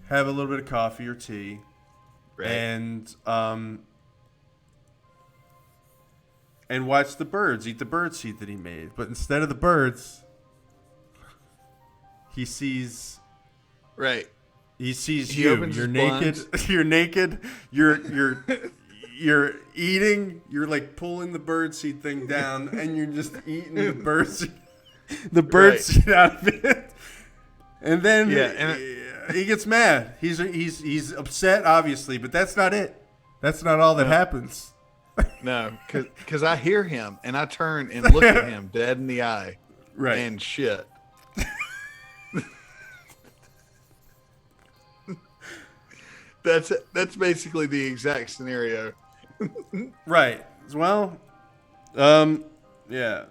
have a little bit of coffee or tea. Right. And watch the birds eat the birdseed that he made. But instead of the birds, he sees... Right. He sees you. You're naked. You're naked. You're eating. You're like pulling the birdseed thing down, and you're just eating the birdseed out of it. And then he gets mad. He's upset, obviously, but that's not it. That's not all that happens. No, because I hear him and I turn and look at him dead in the eye. Right. And shit. That's basically the exact scenario. Right. Well, Yeah.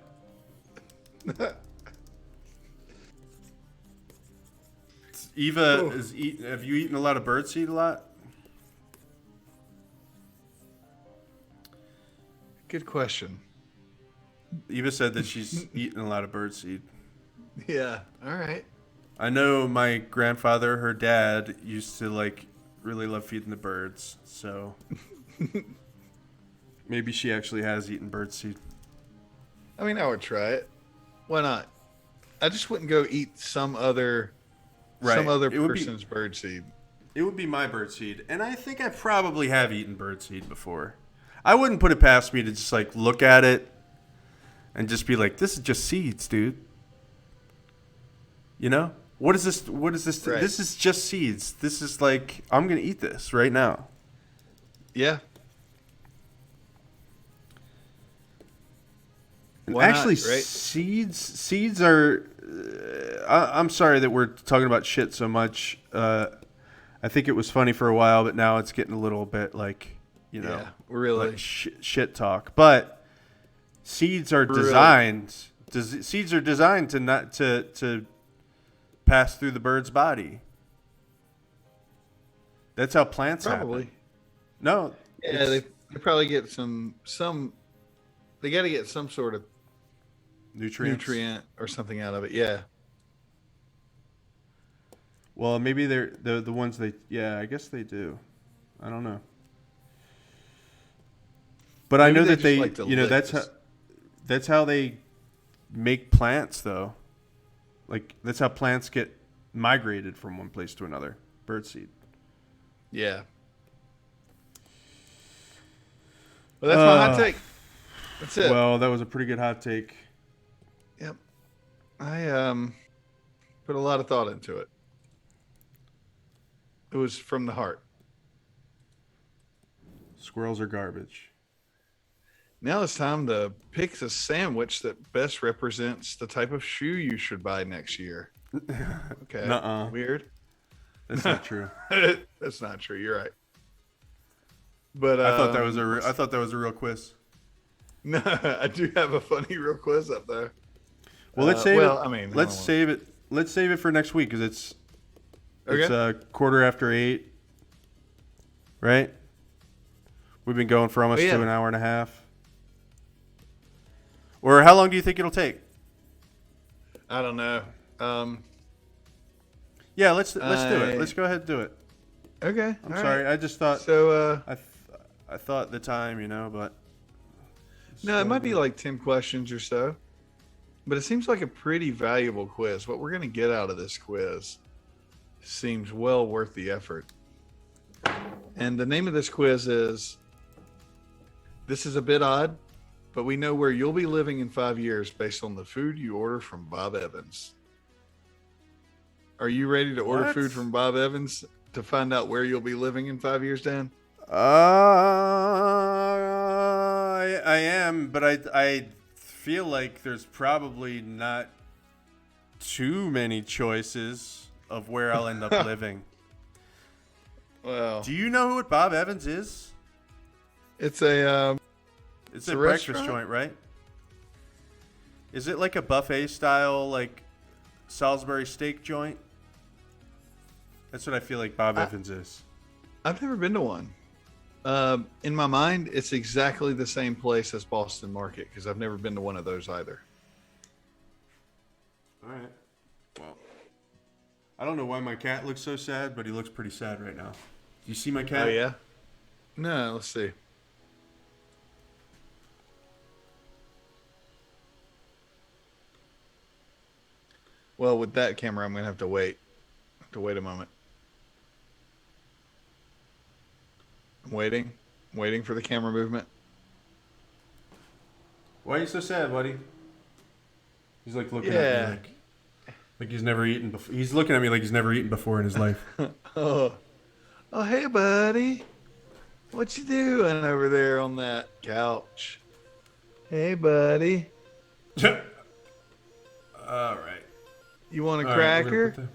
Eva Oh. is eat. Have you eaten a lot of birdseed a lot? Good question. Eva said that she's eaten a lot of birdseed. Yeah. All right. I know my grandfather, her dad, used to like really love feeding the birds. So maybe she actually has eaten birdseed. I mean, I would try it. Why not? I just wouldn't go eat some other Right. person's birdseed. It would be my birdseed, and I think I probably have eaten birdseed before. I wouldn't put it past me to just like look at it and just be like, "This is just seeds, dude." You know? What is this? What is this? Right. This is just seeds. This is like I'm gonna eat this right now. Yeah. And Why actually, not, right? seeds are. I'm sorry that we're talking about shit so much. I think it was funny for a while, but now it's getting a little bit like, Yeah, really. like shit talk. But seeds are Really? designed. Seeds are designed to not to pass through the bird's body. That's how plants Probably. happen. No. Yeah, they probably get some. They got to get some sort of nutrient or something out of it. Yeah. Well, maybe they're the ones they. Yeah, I guess they do. I don't know. But I Maybe know they that just they, like to that's how they make plants, though. Like that's how plants get migrated from one place to another. Birdseed. Yeah. Well, that's my hot take. That's it. Well, that was a pretty good hot take. Yep. I put a lot of thought into it. It was from the heart. Squirrels are garbage. Now it's time to pick the sandwich that best represents the type of shoe you should buy next year. Okay. Nuh-uh. Weird. That's not true. That's not true. You're right. But I thought that was I thought that was a real quiz. No, I do have a funny real quiz up there. Well, let's save it. I mean, let's save it. Let's save it for next week because it's Okay. quarter after 8, right? We've been going for almost yeah. to an hour and a half. Or how long do you think it'll take? I don't know. Yeah, let's do it. Let's go ahead and do it. Okay. I'm all sorry. right. I just thought So, I thought the time, but no, it might be like 10 questions or so. But it seems like a pretty valuable quiz. What we're going to get out of this quiz seems well worth the effort. And the name of this quiz is, this is a bit odd, but we know where you'll be living in 5 years based on the food you order from Bob Evans. Are you ready to order What? food from Bob Evans to find out where you'll be living in 5 years, Dan? I am, but I feel like there's probably not too many choices of where I'll end up living. Well, Do you know what Bob Evans is? it's a It's a a breakfast restaurant? joint, right? Is it like a buffet style, like Salisbury steak joint? That's what I feel like Bob Evans is. I've never been to one. In my mind, it's exactly the same place as Boston Market because I've never been to one of those either. All right. Well, I don't know why my cat looks so sad, but he looks pretty sad right now. Do you see my cat? Oh yeah? No, let's see. Well, with that camera, I'm gonna have to wait. Wait a moment. I'm waiting for the camera movement. Why are you so sad, buddy? He's like looking at Yeah. me like he's never eaten before. He's looking at me like he's never eaten before in his life. Oh, hey, buddy. What you doing over there on that couch? Hey, buddy. All right. You want a All right, we're gonna cracker? put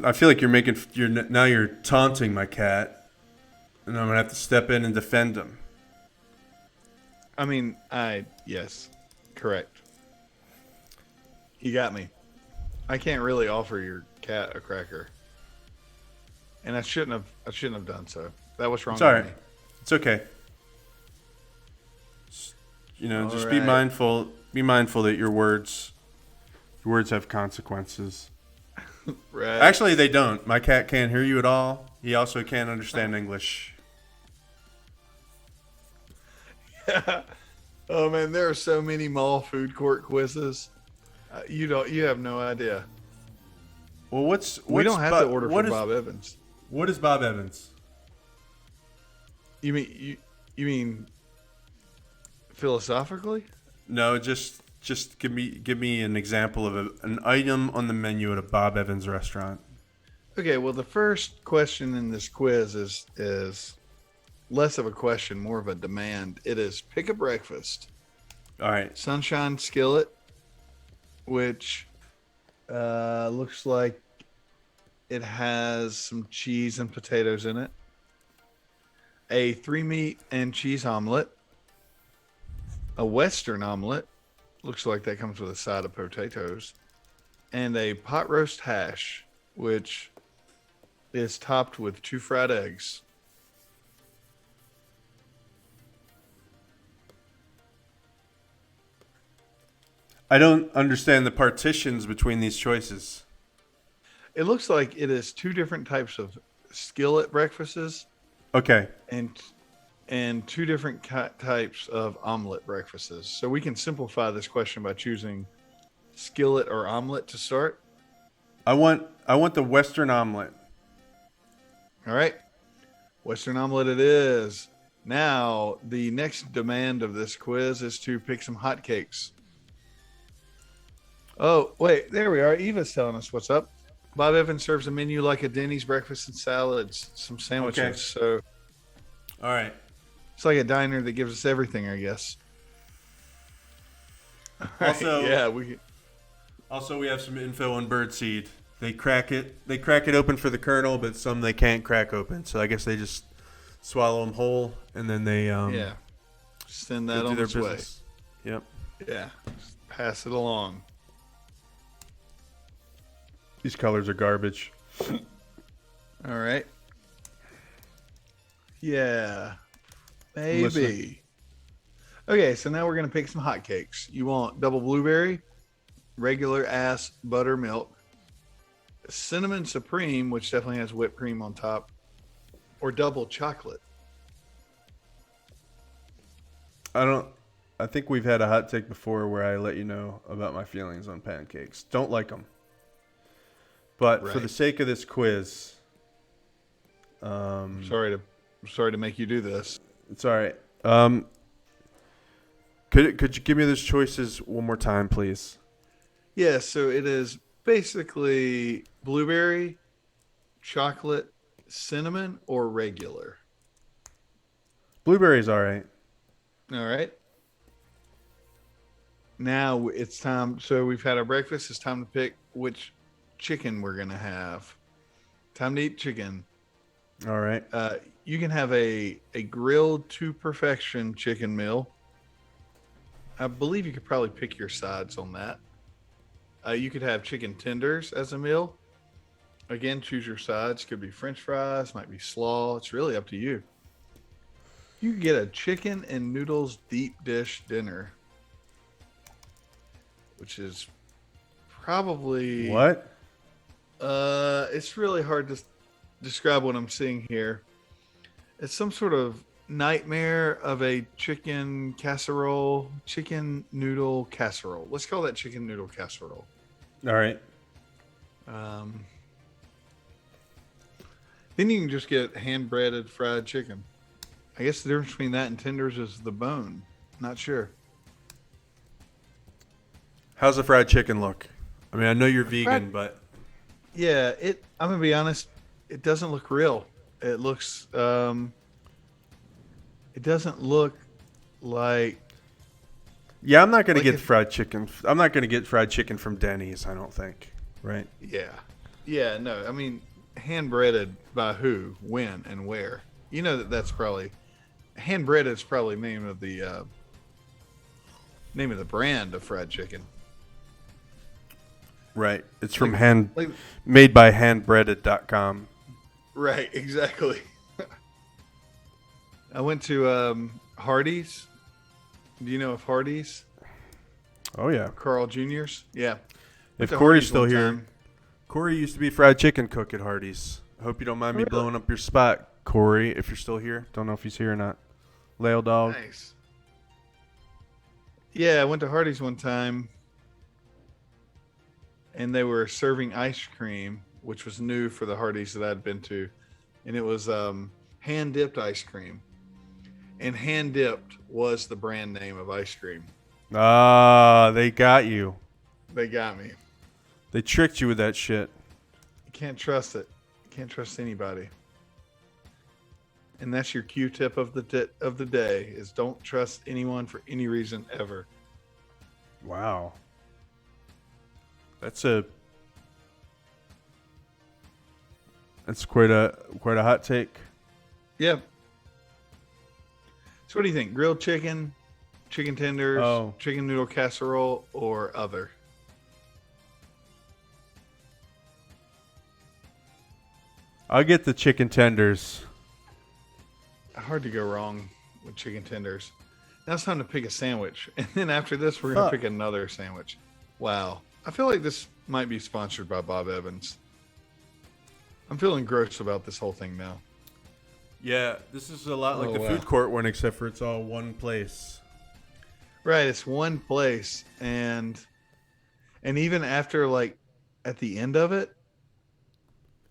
I feel like you're taunting my cat, and I'm gonna have to step in and defend him. I mean, yes, correct. You got me. I can't really offer your cat a cracker, and I shouldn't have. I shouldn't have done so. That was wrong It's all with right. me. It's okay. All Just be right. mindful. Be mindful that your words have consequences. Right. Actually, they don't. My cat can't hear you at all. He also can't understand English. Oh man, there are so many mall food court quizzes. You have no idea. Well, We don't have to order from Bob Evans. What is Bob Evans? You mean philosophically? No, just give me an example of an item on the menu at a Bob Evans restaurant. Okay, well the first question in this quiz is less of a question, more of a demand. It is pick a breakfast. All right. Sunshine skillet, which looks like it has some cheese and potatoes in it. A 3-meat and cheese omelet. A Western omelet. Looks like that comes with a side of potatoes. And a pot roast hash, which is topped with 2 fried eggs. I don't understand the partitions between these choices. It looks like it is 2 different types of skillet breakfasts Okay. and 2 different types of omelet breakfasts. So we can simplify this question by choosing skillet or omelet to start. I want the Western omelet. All right. Western omelet it is. Now, the next demand of this quiz is to pick some hotcakes. Oh, wait, there we are. Eva's telling us what's up. Bob Evans serves a menu like a Denny's breakfast and salads, some sandwiches. Okay. So All right. it's like a diner that gives us everything, I guess. Also, yeah, we have some info on birdseed. They crack it open for the kernel, but some they can't crack open. So I guess they just swallow them whole, and then they send go that do on their its way. business. Yep. Yeah, just pass it along. These colors are garbage. All right. Yeah, maybe. Listen. Okay, so now we're gonna pick some hotcakes. You want double blueberry, regular ass buttermilk, cinnamon supreme, which definitely has whipped cream on top, or double chocolate. I think we've had a hot take before where I let you know about my feelings on pancakes. Don't like them. But for Right. the sake of this quiz, Sorry to make you do this. it's all right. Could you give me those choices one more time, please? Yeah, so it is basically blueberry, chocolate, cinnamon, or regular. Blueberry's all right. All right. Now it's time. So we've had our breakfast. It's time to pick which chicken we're going to have. Time to eat chicken. All right. You can have a grilled to perfection chicken meal. I believe you could probably pick your sides on that. You could have chicken tenders as a meal. Again, choose your sides. Could be French fries, might be slaw. It's really up to you. You can get a chicken and noodles deep dish dinner, which is probably What? It's really hard to describe what I'm seeing here. It's some sort of nightmare of a chicken noodle casserole. Let's call that chicken noodle casserole. All right. Then you can just get hand breaded fried chicken. I guess the difference between that and tenders is the bone. Not sure. How's the fried chicken look? I mean, I know you're vegan, but Yeah, I'm gonna be honest. It doesn't look real. It looks. It doesn't look like. yeah, I'm not gonna Like get if- fried chicken. I'm not gonna get fried chicken from Denny's. I don't think. Right. Yeah. No. I mean, hand breaded by who, when, and where? You know that's probably hand breaded is probably the name of the name of the brand of fried chicken. Right. It's Like- from like- made by handbreaded.com. Right, exactly. I went to Hardee's. Do you know of Hardee's? Oh yeah. Carl Jr.'s? Yeah. If Went to Corey's Hardee's still one here, time. Corey used to be fried chicken cook at Hardee's. I hope you don't mind me Really? blowing up your spot, Corey, if you're still here. Don't know if he's here or not. Lale dog. Nice. Yeah, I went to Hardee's one time, and they were serving ice cream, which was new for the Hardee's that I'd been to, and it was hand dipped ice cream, and hand dipped was the brand name of ice cream. Ah, they got you. They got me. They tricked you with that shit. You can't trust it. You can't trust anybody. And that's your Q-tip of the day: is don't trust anyone for any reason ever. Wow. That's quite a hot take. Yeah. So what do you think? Grilled chicken, chicken tenders, Oh. chicken noodle casserole, or other? I'll get the chicken tenders. Hard to go wrong with chicken tenders. Now it's time to pick a sandwich. And then after this, we're going to pick another sandwich. Wow. I feel like this might be sponsored by Bob Evans. I'm feeling gross about this whole thing now. Yeah, this is a lot like Oh, the wow. food court one, except for it's all one place. Right, it's one place, and even after, like, at the end of it,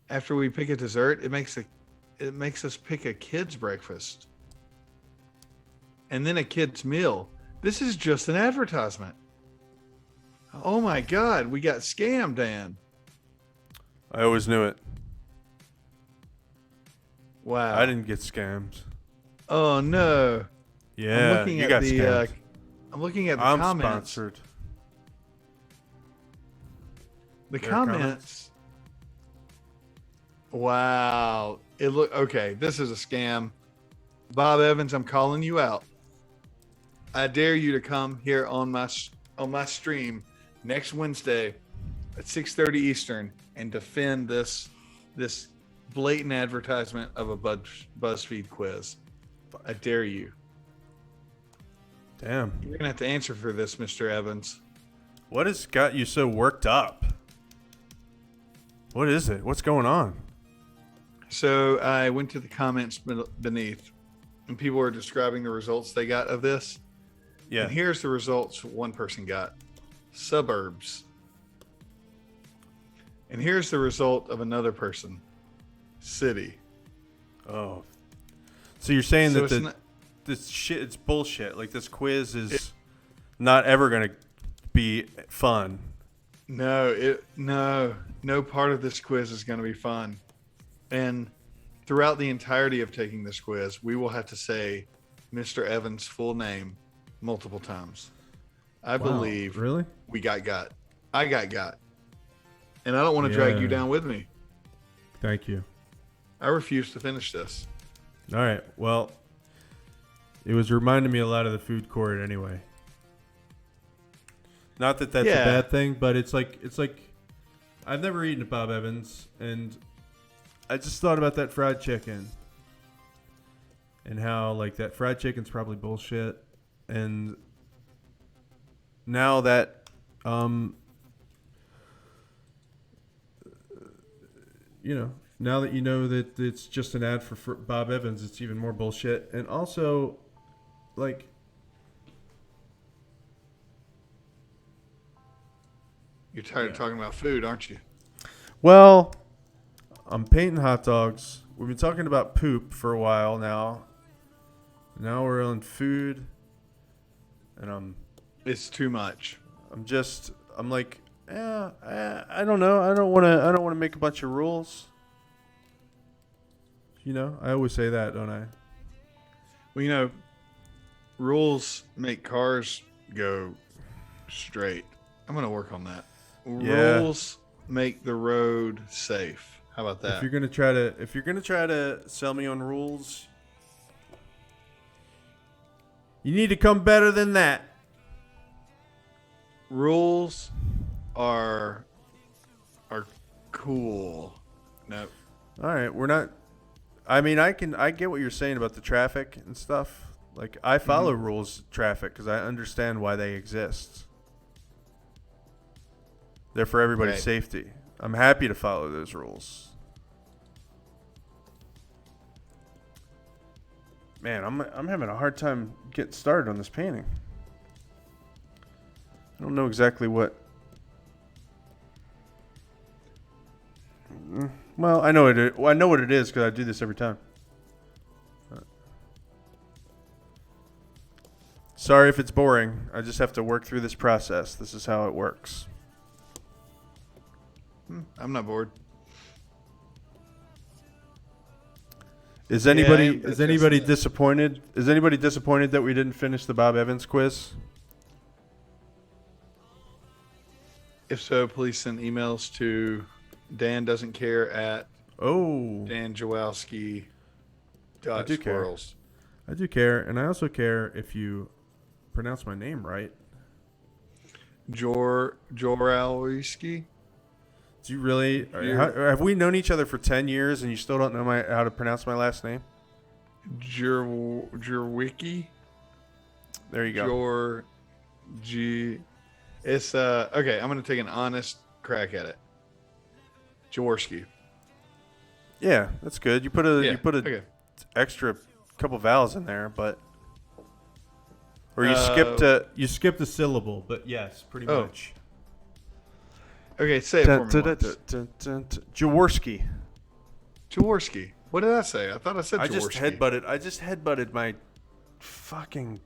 after we pick a dessert, it makes us pick a kid's breakfast and then a kid's meal. This is just an advertisement. Oh my God, we got scammed, Dan. I always knew it. Wow. I didn't get scammed. Oh no. Yeah, you got scammed. I'm looking at the I'm comments. sponsored. The There are comments. Wow. Okay, this is a scam. Bob Evans, I'm calling you out. I dare you to come here on my stream next Wednesday at 6:30 Eastern and defend this blatant advertisement of a BuzzFeed quiz. I dare you. Damn. You're going to have to answer for this, Mr. Evans. What has got you so worked up? What is it? What's going on? So I went to the comments beneath, and people were describing the results they got of this. Yeah. And here's the results one person got: suburbs. And here's the result of another person: city. Oh. So you're saying So that it's not- this shit, it's bullshit. Like this quiz is not ever going to be fun. No part of this quiz is going to be fun. And throughout the entirety of taking this quiz, we will have to say Mr. Evans' full name multiple times. I believe Really? we got. I got. And I don't want to drag you Yeah. down with me. Thank you. I refuse to finish this. All right. Well, it was reminding me a lot of the food court anyway. Not that that's Yeah. a bad thing, but it's like I've never eaten at Bob Evans, and I just thought about that fried chicken and how like that fried chicken's probably bullshit, and now that now that you know that it's just an ad for Bob Evans, it's even more bullshit. And also, like, You're tired of talking about food, aren't you? well, I'm painting hot dogs. We've been talking about poop for a while now. Now we're on food, and It's too much. I'm like, I don't know. I don't want to make a bunch of rules. You know, I always say that, don't I? Well, rules make cars go straight. I'm going to work on that. Yeah. Rules make the road safe. How about that? If you're gonna try to sell me on rules, you need to come better than that. rules are cool. No. All right, we're not. I mean, I get what you're saying about the traffic and stuff. Like, I follow rules of traffic because I understand why they exist. They're for everybody's Right. safety. I'm happy to follow those rules. Man, I'm having a hard time getting started on this painting. I don't know exactly what. Well, I know it. Well, I know what it is because I do this every time. Sorry if it's boring. I just have to work through this process. This is how it works. I'm not bored. Is I anybody am is anybody digesting it. disappointed? Is anybody disappointed that we didn't finish the Bob Evans quiz? If so, please send emails to Dan doesn't care at Oh, danjawalski I do care. squirrels. I do care, and I also care if you pronounce my name right. Joralski. Do you really? Have we known each other for 10 years and you still don't know how to pronounce my last name? Jorwicki. There you go. Jor G. It's okay. I'm gonna take an honest crack at it. Jaworski. Yeah, that's good. You put a okay. extra couple vowels in there, but or you skipped a syllable, but yes, pretty Oh. much. Okay, say it for me once. Jaworski. Jaworski. What did I say? I thought I said I Jaworski. just headbutted my fucking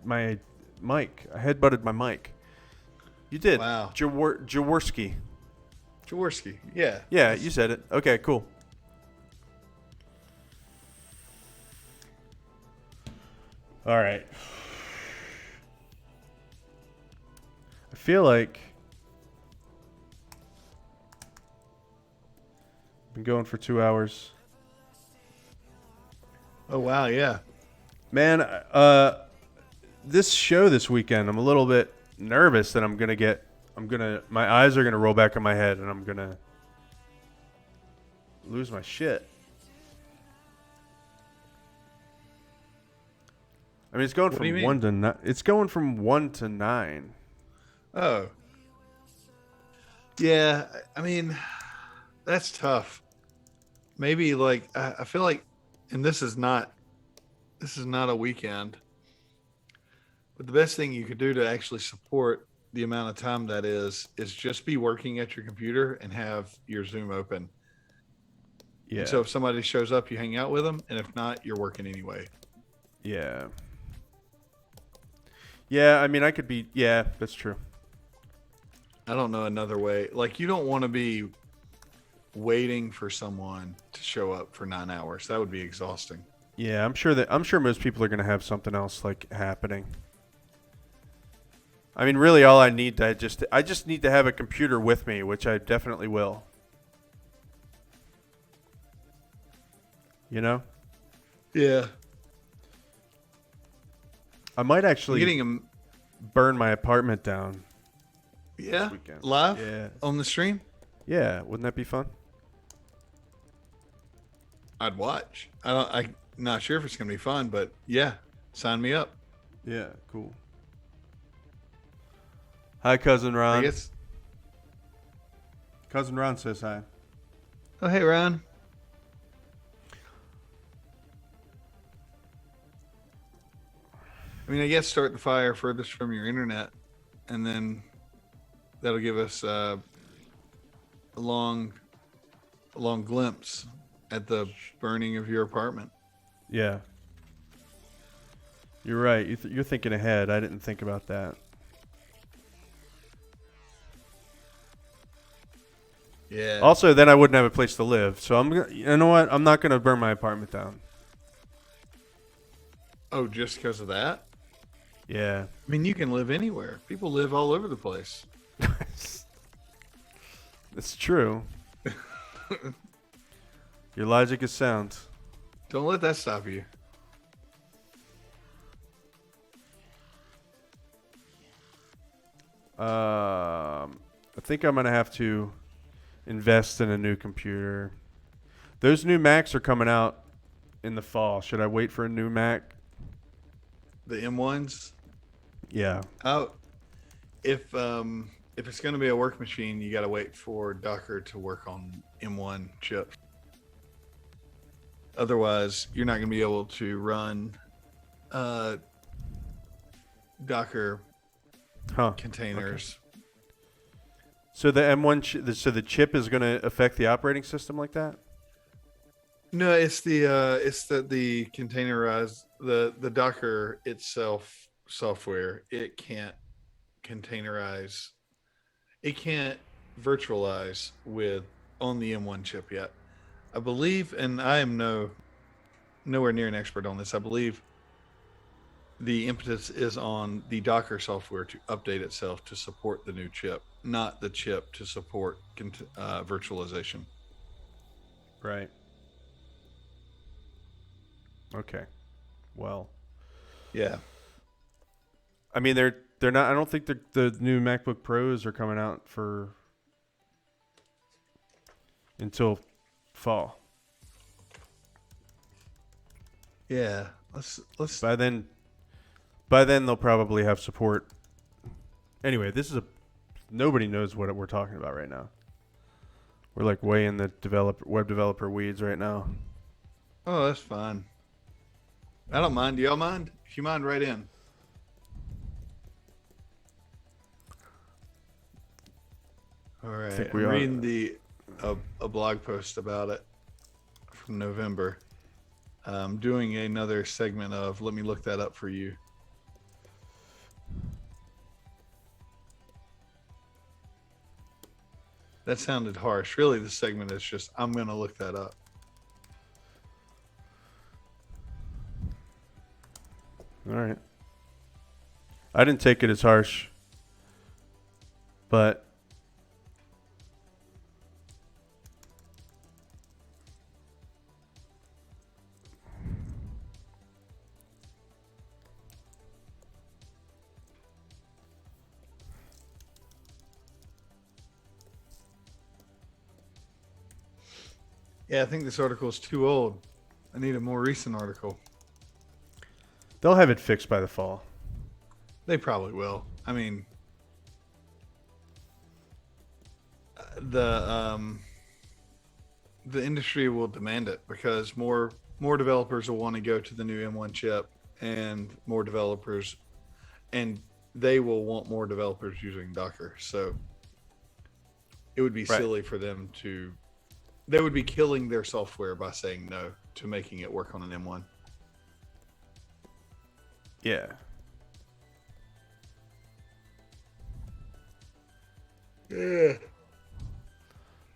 my mic. I headbutted my mic. You did. Wow. Jaworski. Jaworski. Yeah. Yeah, you said it. Okay, cool. All right. I feel like I've been going for 2 hours. Oh wow. Yeah. Man, this show this weekend, I'm a little bit nervous that my eyes are gonna roll back in my head and I'm gonna lose my shit. I mean, it's going What do you from mean? 1 to 9. It's going from 1 to 9. Oh. Yeah. I mean, that's tough. Maybe like I feel like, and this is not a weekend. But the best thing you could do to actually support the amount of time that is just be working at your computer and have your Zoom open. Yeah. And so if somebody shows up, you hang out with them, and if not, you're working anyway. Yeah. Yeah, I mean, I could be. Yeah, that's true. I don't know another way. Like you don't want to be waiting for someone to show up for 9 hours. That would be exhausting. Yeah, I'm sure most people are gonna have something else like happening. I mean, really, all I just need to have a computer with me, which I definitely will. You know, Yeah. I might actually Getting them. burn my apartment down. Yeah. weekend. Live Yeah, on the stream. yeah. Wouldn't that be fun? I'd watch. I'm not sure if it's gonna be fun, but yeah, sign me up. Yeah, cool. Hi, cousin I Ron. guess. Cousin Ron says hi. Oh hey Ron. I mean, I guess start the fire furthest from your internet, and then that'll give us a long glimpse at the burning of your apartment. Yeah. You're right. You're thinking ahead. I didn't think about that. Yeah. Also, then I wouldn't have a place to live. So you know what? I'm not gonna burn my apartment down. Oh, just because of that? Yeah. I mean, you can live anywhere. People live all over the place. It's true. Your logic is sound. Don't let that stop you. I think I'm gonna have to invest in a new computer. Those new Macs are coming out in the fall. Should I wait for a new Mac? The M1s. Yeah. Oh, if it's going to be a work machine, you got to wait for Docker to work on M1 chips. Otherwise, you're not going to be able to run Docker containers. Okay. So the M1, so the chip is going to affect the operating system like that? No, it's the containerized the Docker itself software. It can't containerize. It can't virtualize with on the M1 chip yet. I believe, and I am nowhere near an expert on this. I believe the impetus is on the Docker software to update itself to support the new chip, not the chip to support virtualization. Right. Okay. Well, Yeah. I mean they're not. I don't think the new MacBook Pros are coming out for until fall. Yeah. Let's. By then they'll probably have support. Anyway, nobody knows what we're talking about right now. We're like way in the web developer weeds right now. Oh, that's fine. I don't mind. Do y'all mind? If you mind, right in. All right. I think I'm reading a blog post about it from November. I'm doing another segment of let me look that up for you. That sounded harsh. Really, the segment is just I'm going to look that up. All right. I didn't take it as harsh, but Yeah, I think this article is too old. I need a more recent article. they'll have it fixed by the fall. They probably will. I mean, the industry will demand it because more developers will want to go to the new M1 chip, and more developers, and they will want more developers using Docker. So it would be silly for them to. They would be killing their software by saying no to making it work on an M1. Yeah. Yeah.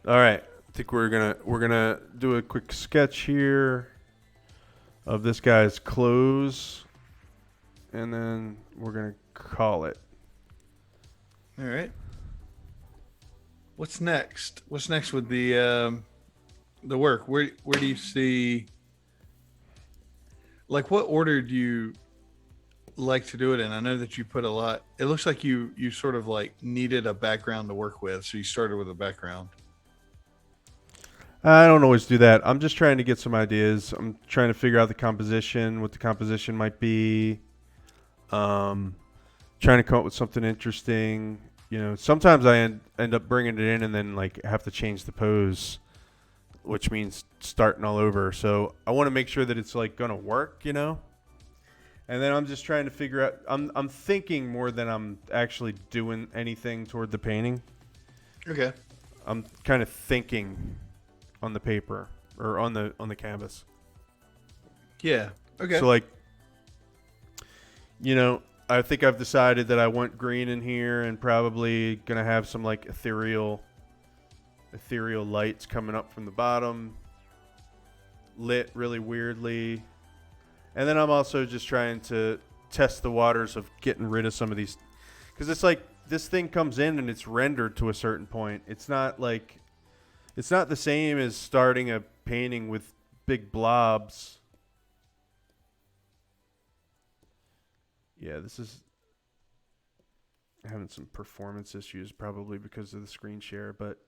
All right. I think we're gonna do a quick sketch here of this guy's clothes, and then we're gonna call it. All right. What's next? What's next with the work? Where do you see? Like, what order do you like to do it in? I know that you put a lot. It looks like you sort of like needed a background to work with, so you started with a background. I don't always do that. I'm just trying to get some ideas. I'm trying to figure out the composition, what the composition might be. Trying to come up with something interesting. You know, sometimes I end up bringing it in and then like have to change the pose, which means starting all over. So I want to make sure that it's like gonna work, you know. And then I'm just trying to figure out. I'm thinking more than I'm actually doing anything toward the painting. Okay. I'm kind of thinking on the paper or on the canvas. Yeah. Okay. So like, you know, I think I've decided that I want green in here and probably gonna have some like ethereal lights coming up from the bottom, lit really weirdly. And then I'm also just trying to test the waters of getting rid of some of these, because it's like this thing comes in and it's rendered to a certain point. It's not the same as starting a painting with big blobs. Yeah, this is. having some performance issues probably because of the screen share, but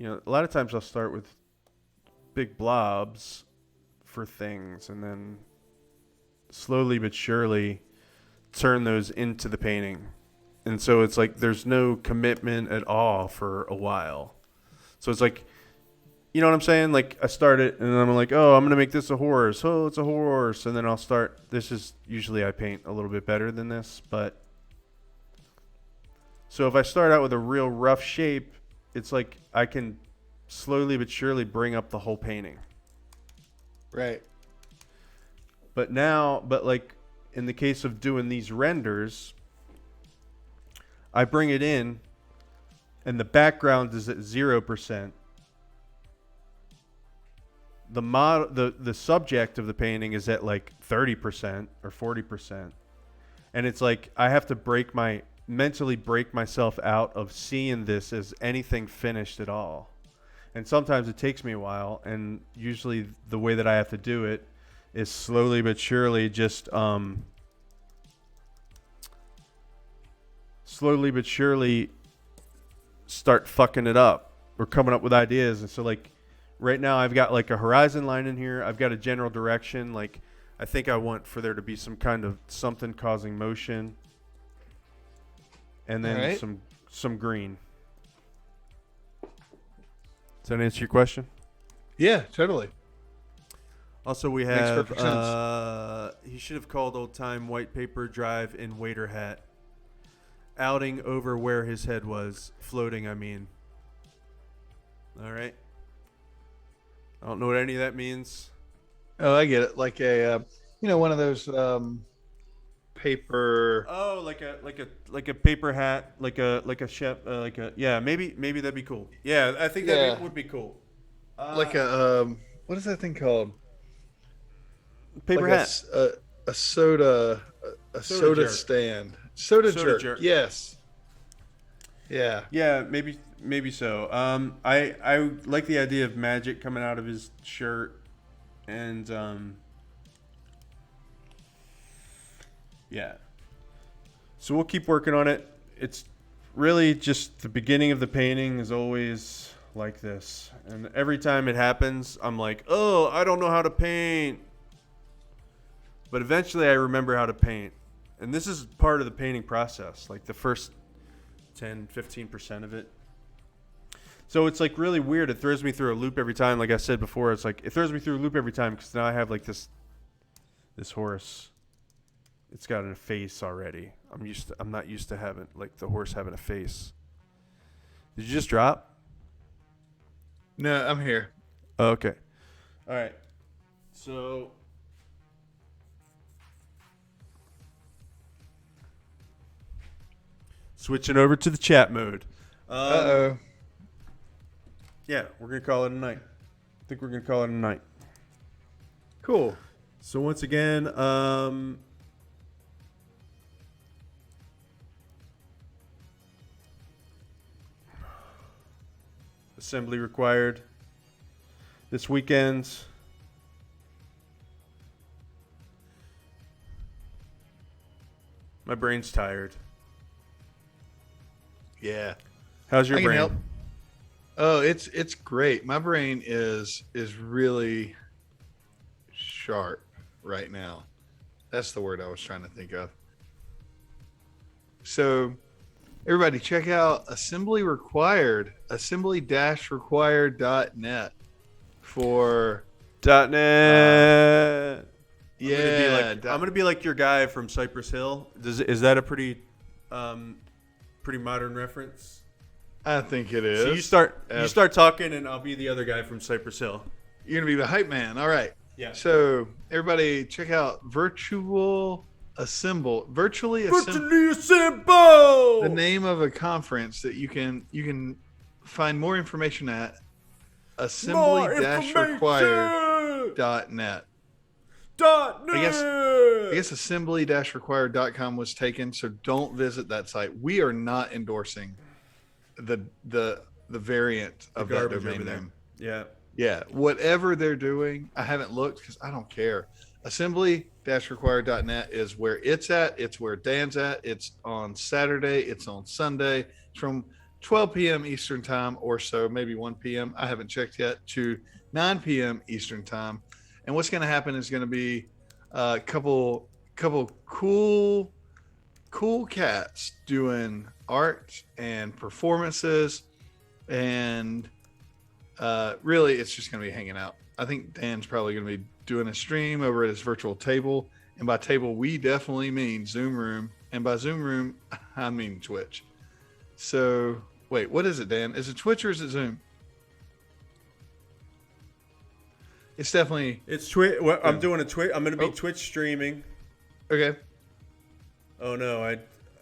a lot of times I'll start with big blobs for things and then slowly but surely turn those into the painting. And so it's like there's no commitment at all for a while. So it's like, you know what I'm saying? Like I start it and I'm like, oh, I'm going to make this a horse. Oh, it's a horse. And then I'll start. This is usually I paint a little bit better than this. But so if I start out with a real rough shape, it's like I can slowly but surely bring up the whole painting. Right. But like in the case of doing these renders, I bring it in and the background is at 0%. The subject of the painting is at like 30% or 40%. And it's like I have to mentally break myself out of seeing this as anything finished at all. And sometimes it takes me a while, and usually the way that I have to do it is slowly but surely just start fucking it up or coming up with ideas. And so like right now I've got like a horizon line in here. I've got a general direction. Like I think I want for there to be some kind of something causing motion. And then some green. Does that answer your question? Yeah, totally. Also, we have he should have called old time white paper drive in waiter hat. Outing over where his head was. Floating, I mean. All right. I don't know what any of that means. Oh, I get it. Like a, one of those paper. Oh, like a paper hat, like a chef, yeah. Maybe that'd be cool. Yeah, I think that would be cool. Like a what is that thing called? Paper like hat. A soda Soda jerk. Stand. Soda jerk. Yes. Yeah. Yeah, maybe so. I like the idea of magic coming out of his shirt, and yeah. So we'll keep working on it. It's really just the beginning of the painting is always like this. And every time it happens, I'm like, oh, I don't know how to paint. But eventually I remember how to paint. And this is part of the painting process, like the first 10, 15% of it. So it's like really weird. It throws me through a loop every time. Like I said before, it's like it throws me through a loop every time because now I have like this horse. It's got a face already. I'm not used to having like the horse having a face. Did you just drop? No, I'm here. Oh, okay. All right. So switching over to the chat mode. Uh-oh. Yeah, we're going to call it a night. I think we're going to call it a night. Cool. So once again, assembly required this weekend. My brain's tired. Yeah. How's your I can brain? help. Oh, it's great. My brain is really sharp right now. That's the word I was trying to think of. So everybody check out Assembly Required, assembly-required.net for .net. Yeah. I'm gonna be like your guy from Cypress Hill. Is that a pretty modern reference? I think it is. So you start talking, and I'll be the other guy from Cypress Hill. You're gonna be the hype man. All right. Yeah. So everybody, check out Virtually Assemble. The name of a conference that you can find more information at assembly-required.net. I guess assembly-required.com was taken, so don't visit that site. We are not endorsing the variant of that domain name. Yeah. Yeah, whatever they're doing, I haven't looked because I don't care. assembly-required.net is where it's at. It's where Dan's at. It's on Saturday. It's on Sunday. It's from 12 p.m. Eastern time or so, maybe 1 p.m. I haven't checked yet, to 9 p.m. Eastern time. And what's going to happen is going to be a couple cool cats doing art and performances, and really it's just going to be hanging out. I think Dan's probably going to be doing a stream over at his virtual table, and by table we definitely mean Zoom room, and by Zoom room I mean Twitch. So wait, what is it, Dan? Is it Twitch or is it Zoom? It's definitely Twitch. Well, I'm doing a Twitch. I'm going to be Twitch streaming. Okay. Oh no,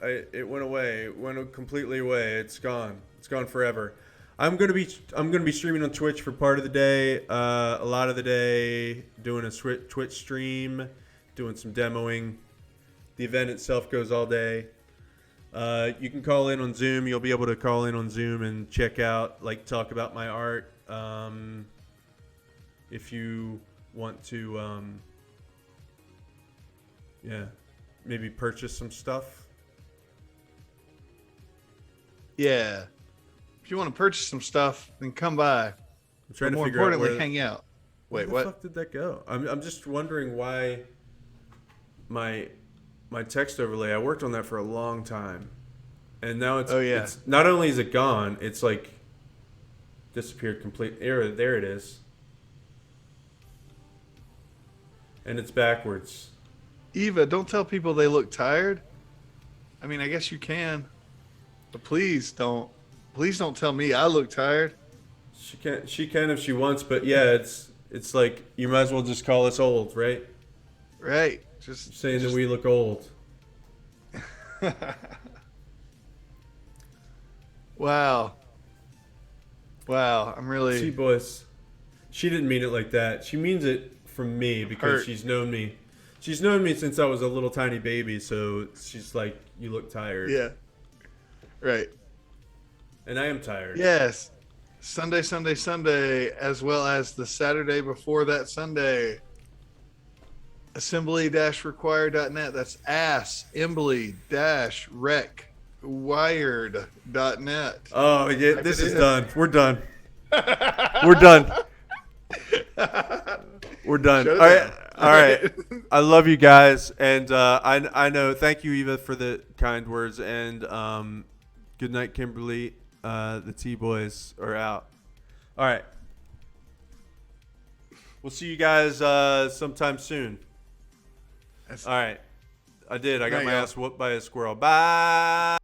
it went away. It went completely away. It's gone. It's gone forever. I'm gonna be streaming on Twitch for part of the day, a lot of the day, doing a Twitch stream, doing some demoing. The event itself goes all day. You can call in on Zoom. You'll be able to call in on Zoom and check out, talk about my art. If you want to, maybe purchase some stuff. Yeah. If you want to purchase some stuff, then come by. I'm trying but more to figure importantly, out hang out. Wait, where the fuck did that go? I'm just wondering why my text overlay. I worked on that for a long time, and now it's it's not only is it gone, it's disappeared completely. There it is, and it's backwards. Eva, don't tell people they look tired. I mean, I guess you can, but please don't tell me I look tired. She can if she wants, but yeah, it's like you might as well just call us old, right? Right. Just saying that we look old. Wow. I'm really. See, boys, she didn't mean it like that. She means it from me because she's known me. She's known me since I was a little tiny baby, so she's like, you look tired. Yeah. Right. And I am tired. Yes. Sunday, as well as the Saturday before that Sunday. Assembly-required.net. That's assembly-rec-wired.net. Oh, yeah, this is done. We're done. We're done. We're done. All right. I love you guys, and I know. Thank you, Eva, for the kind words, and good night, Kimberly. The T-Boys are out. All right. We'll see you guys sometime soon. All right. I did. I got my ass whooped by a squirrel. Bye.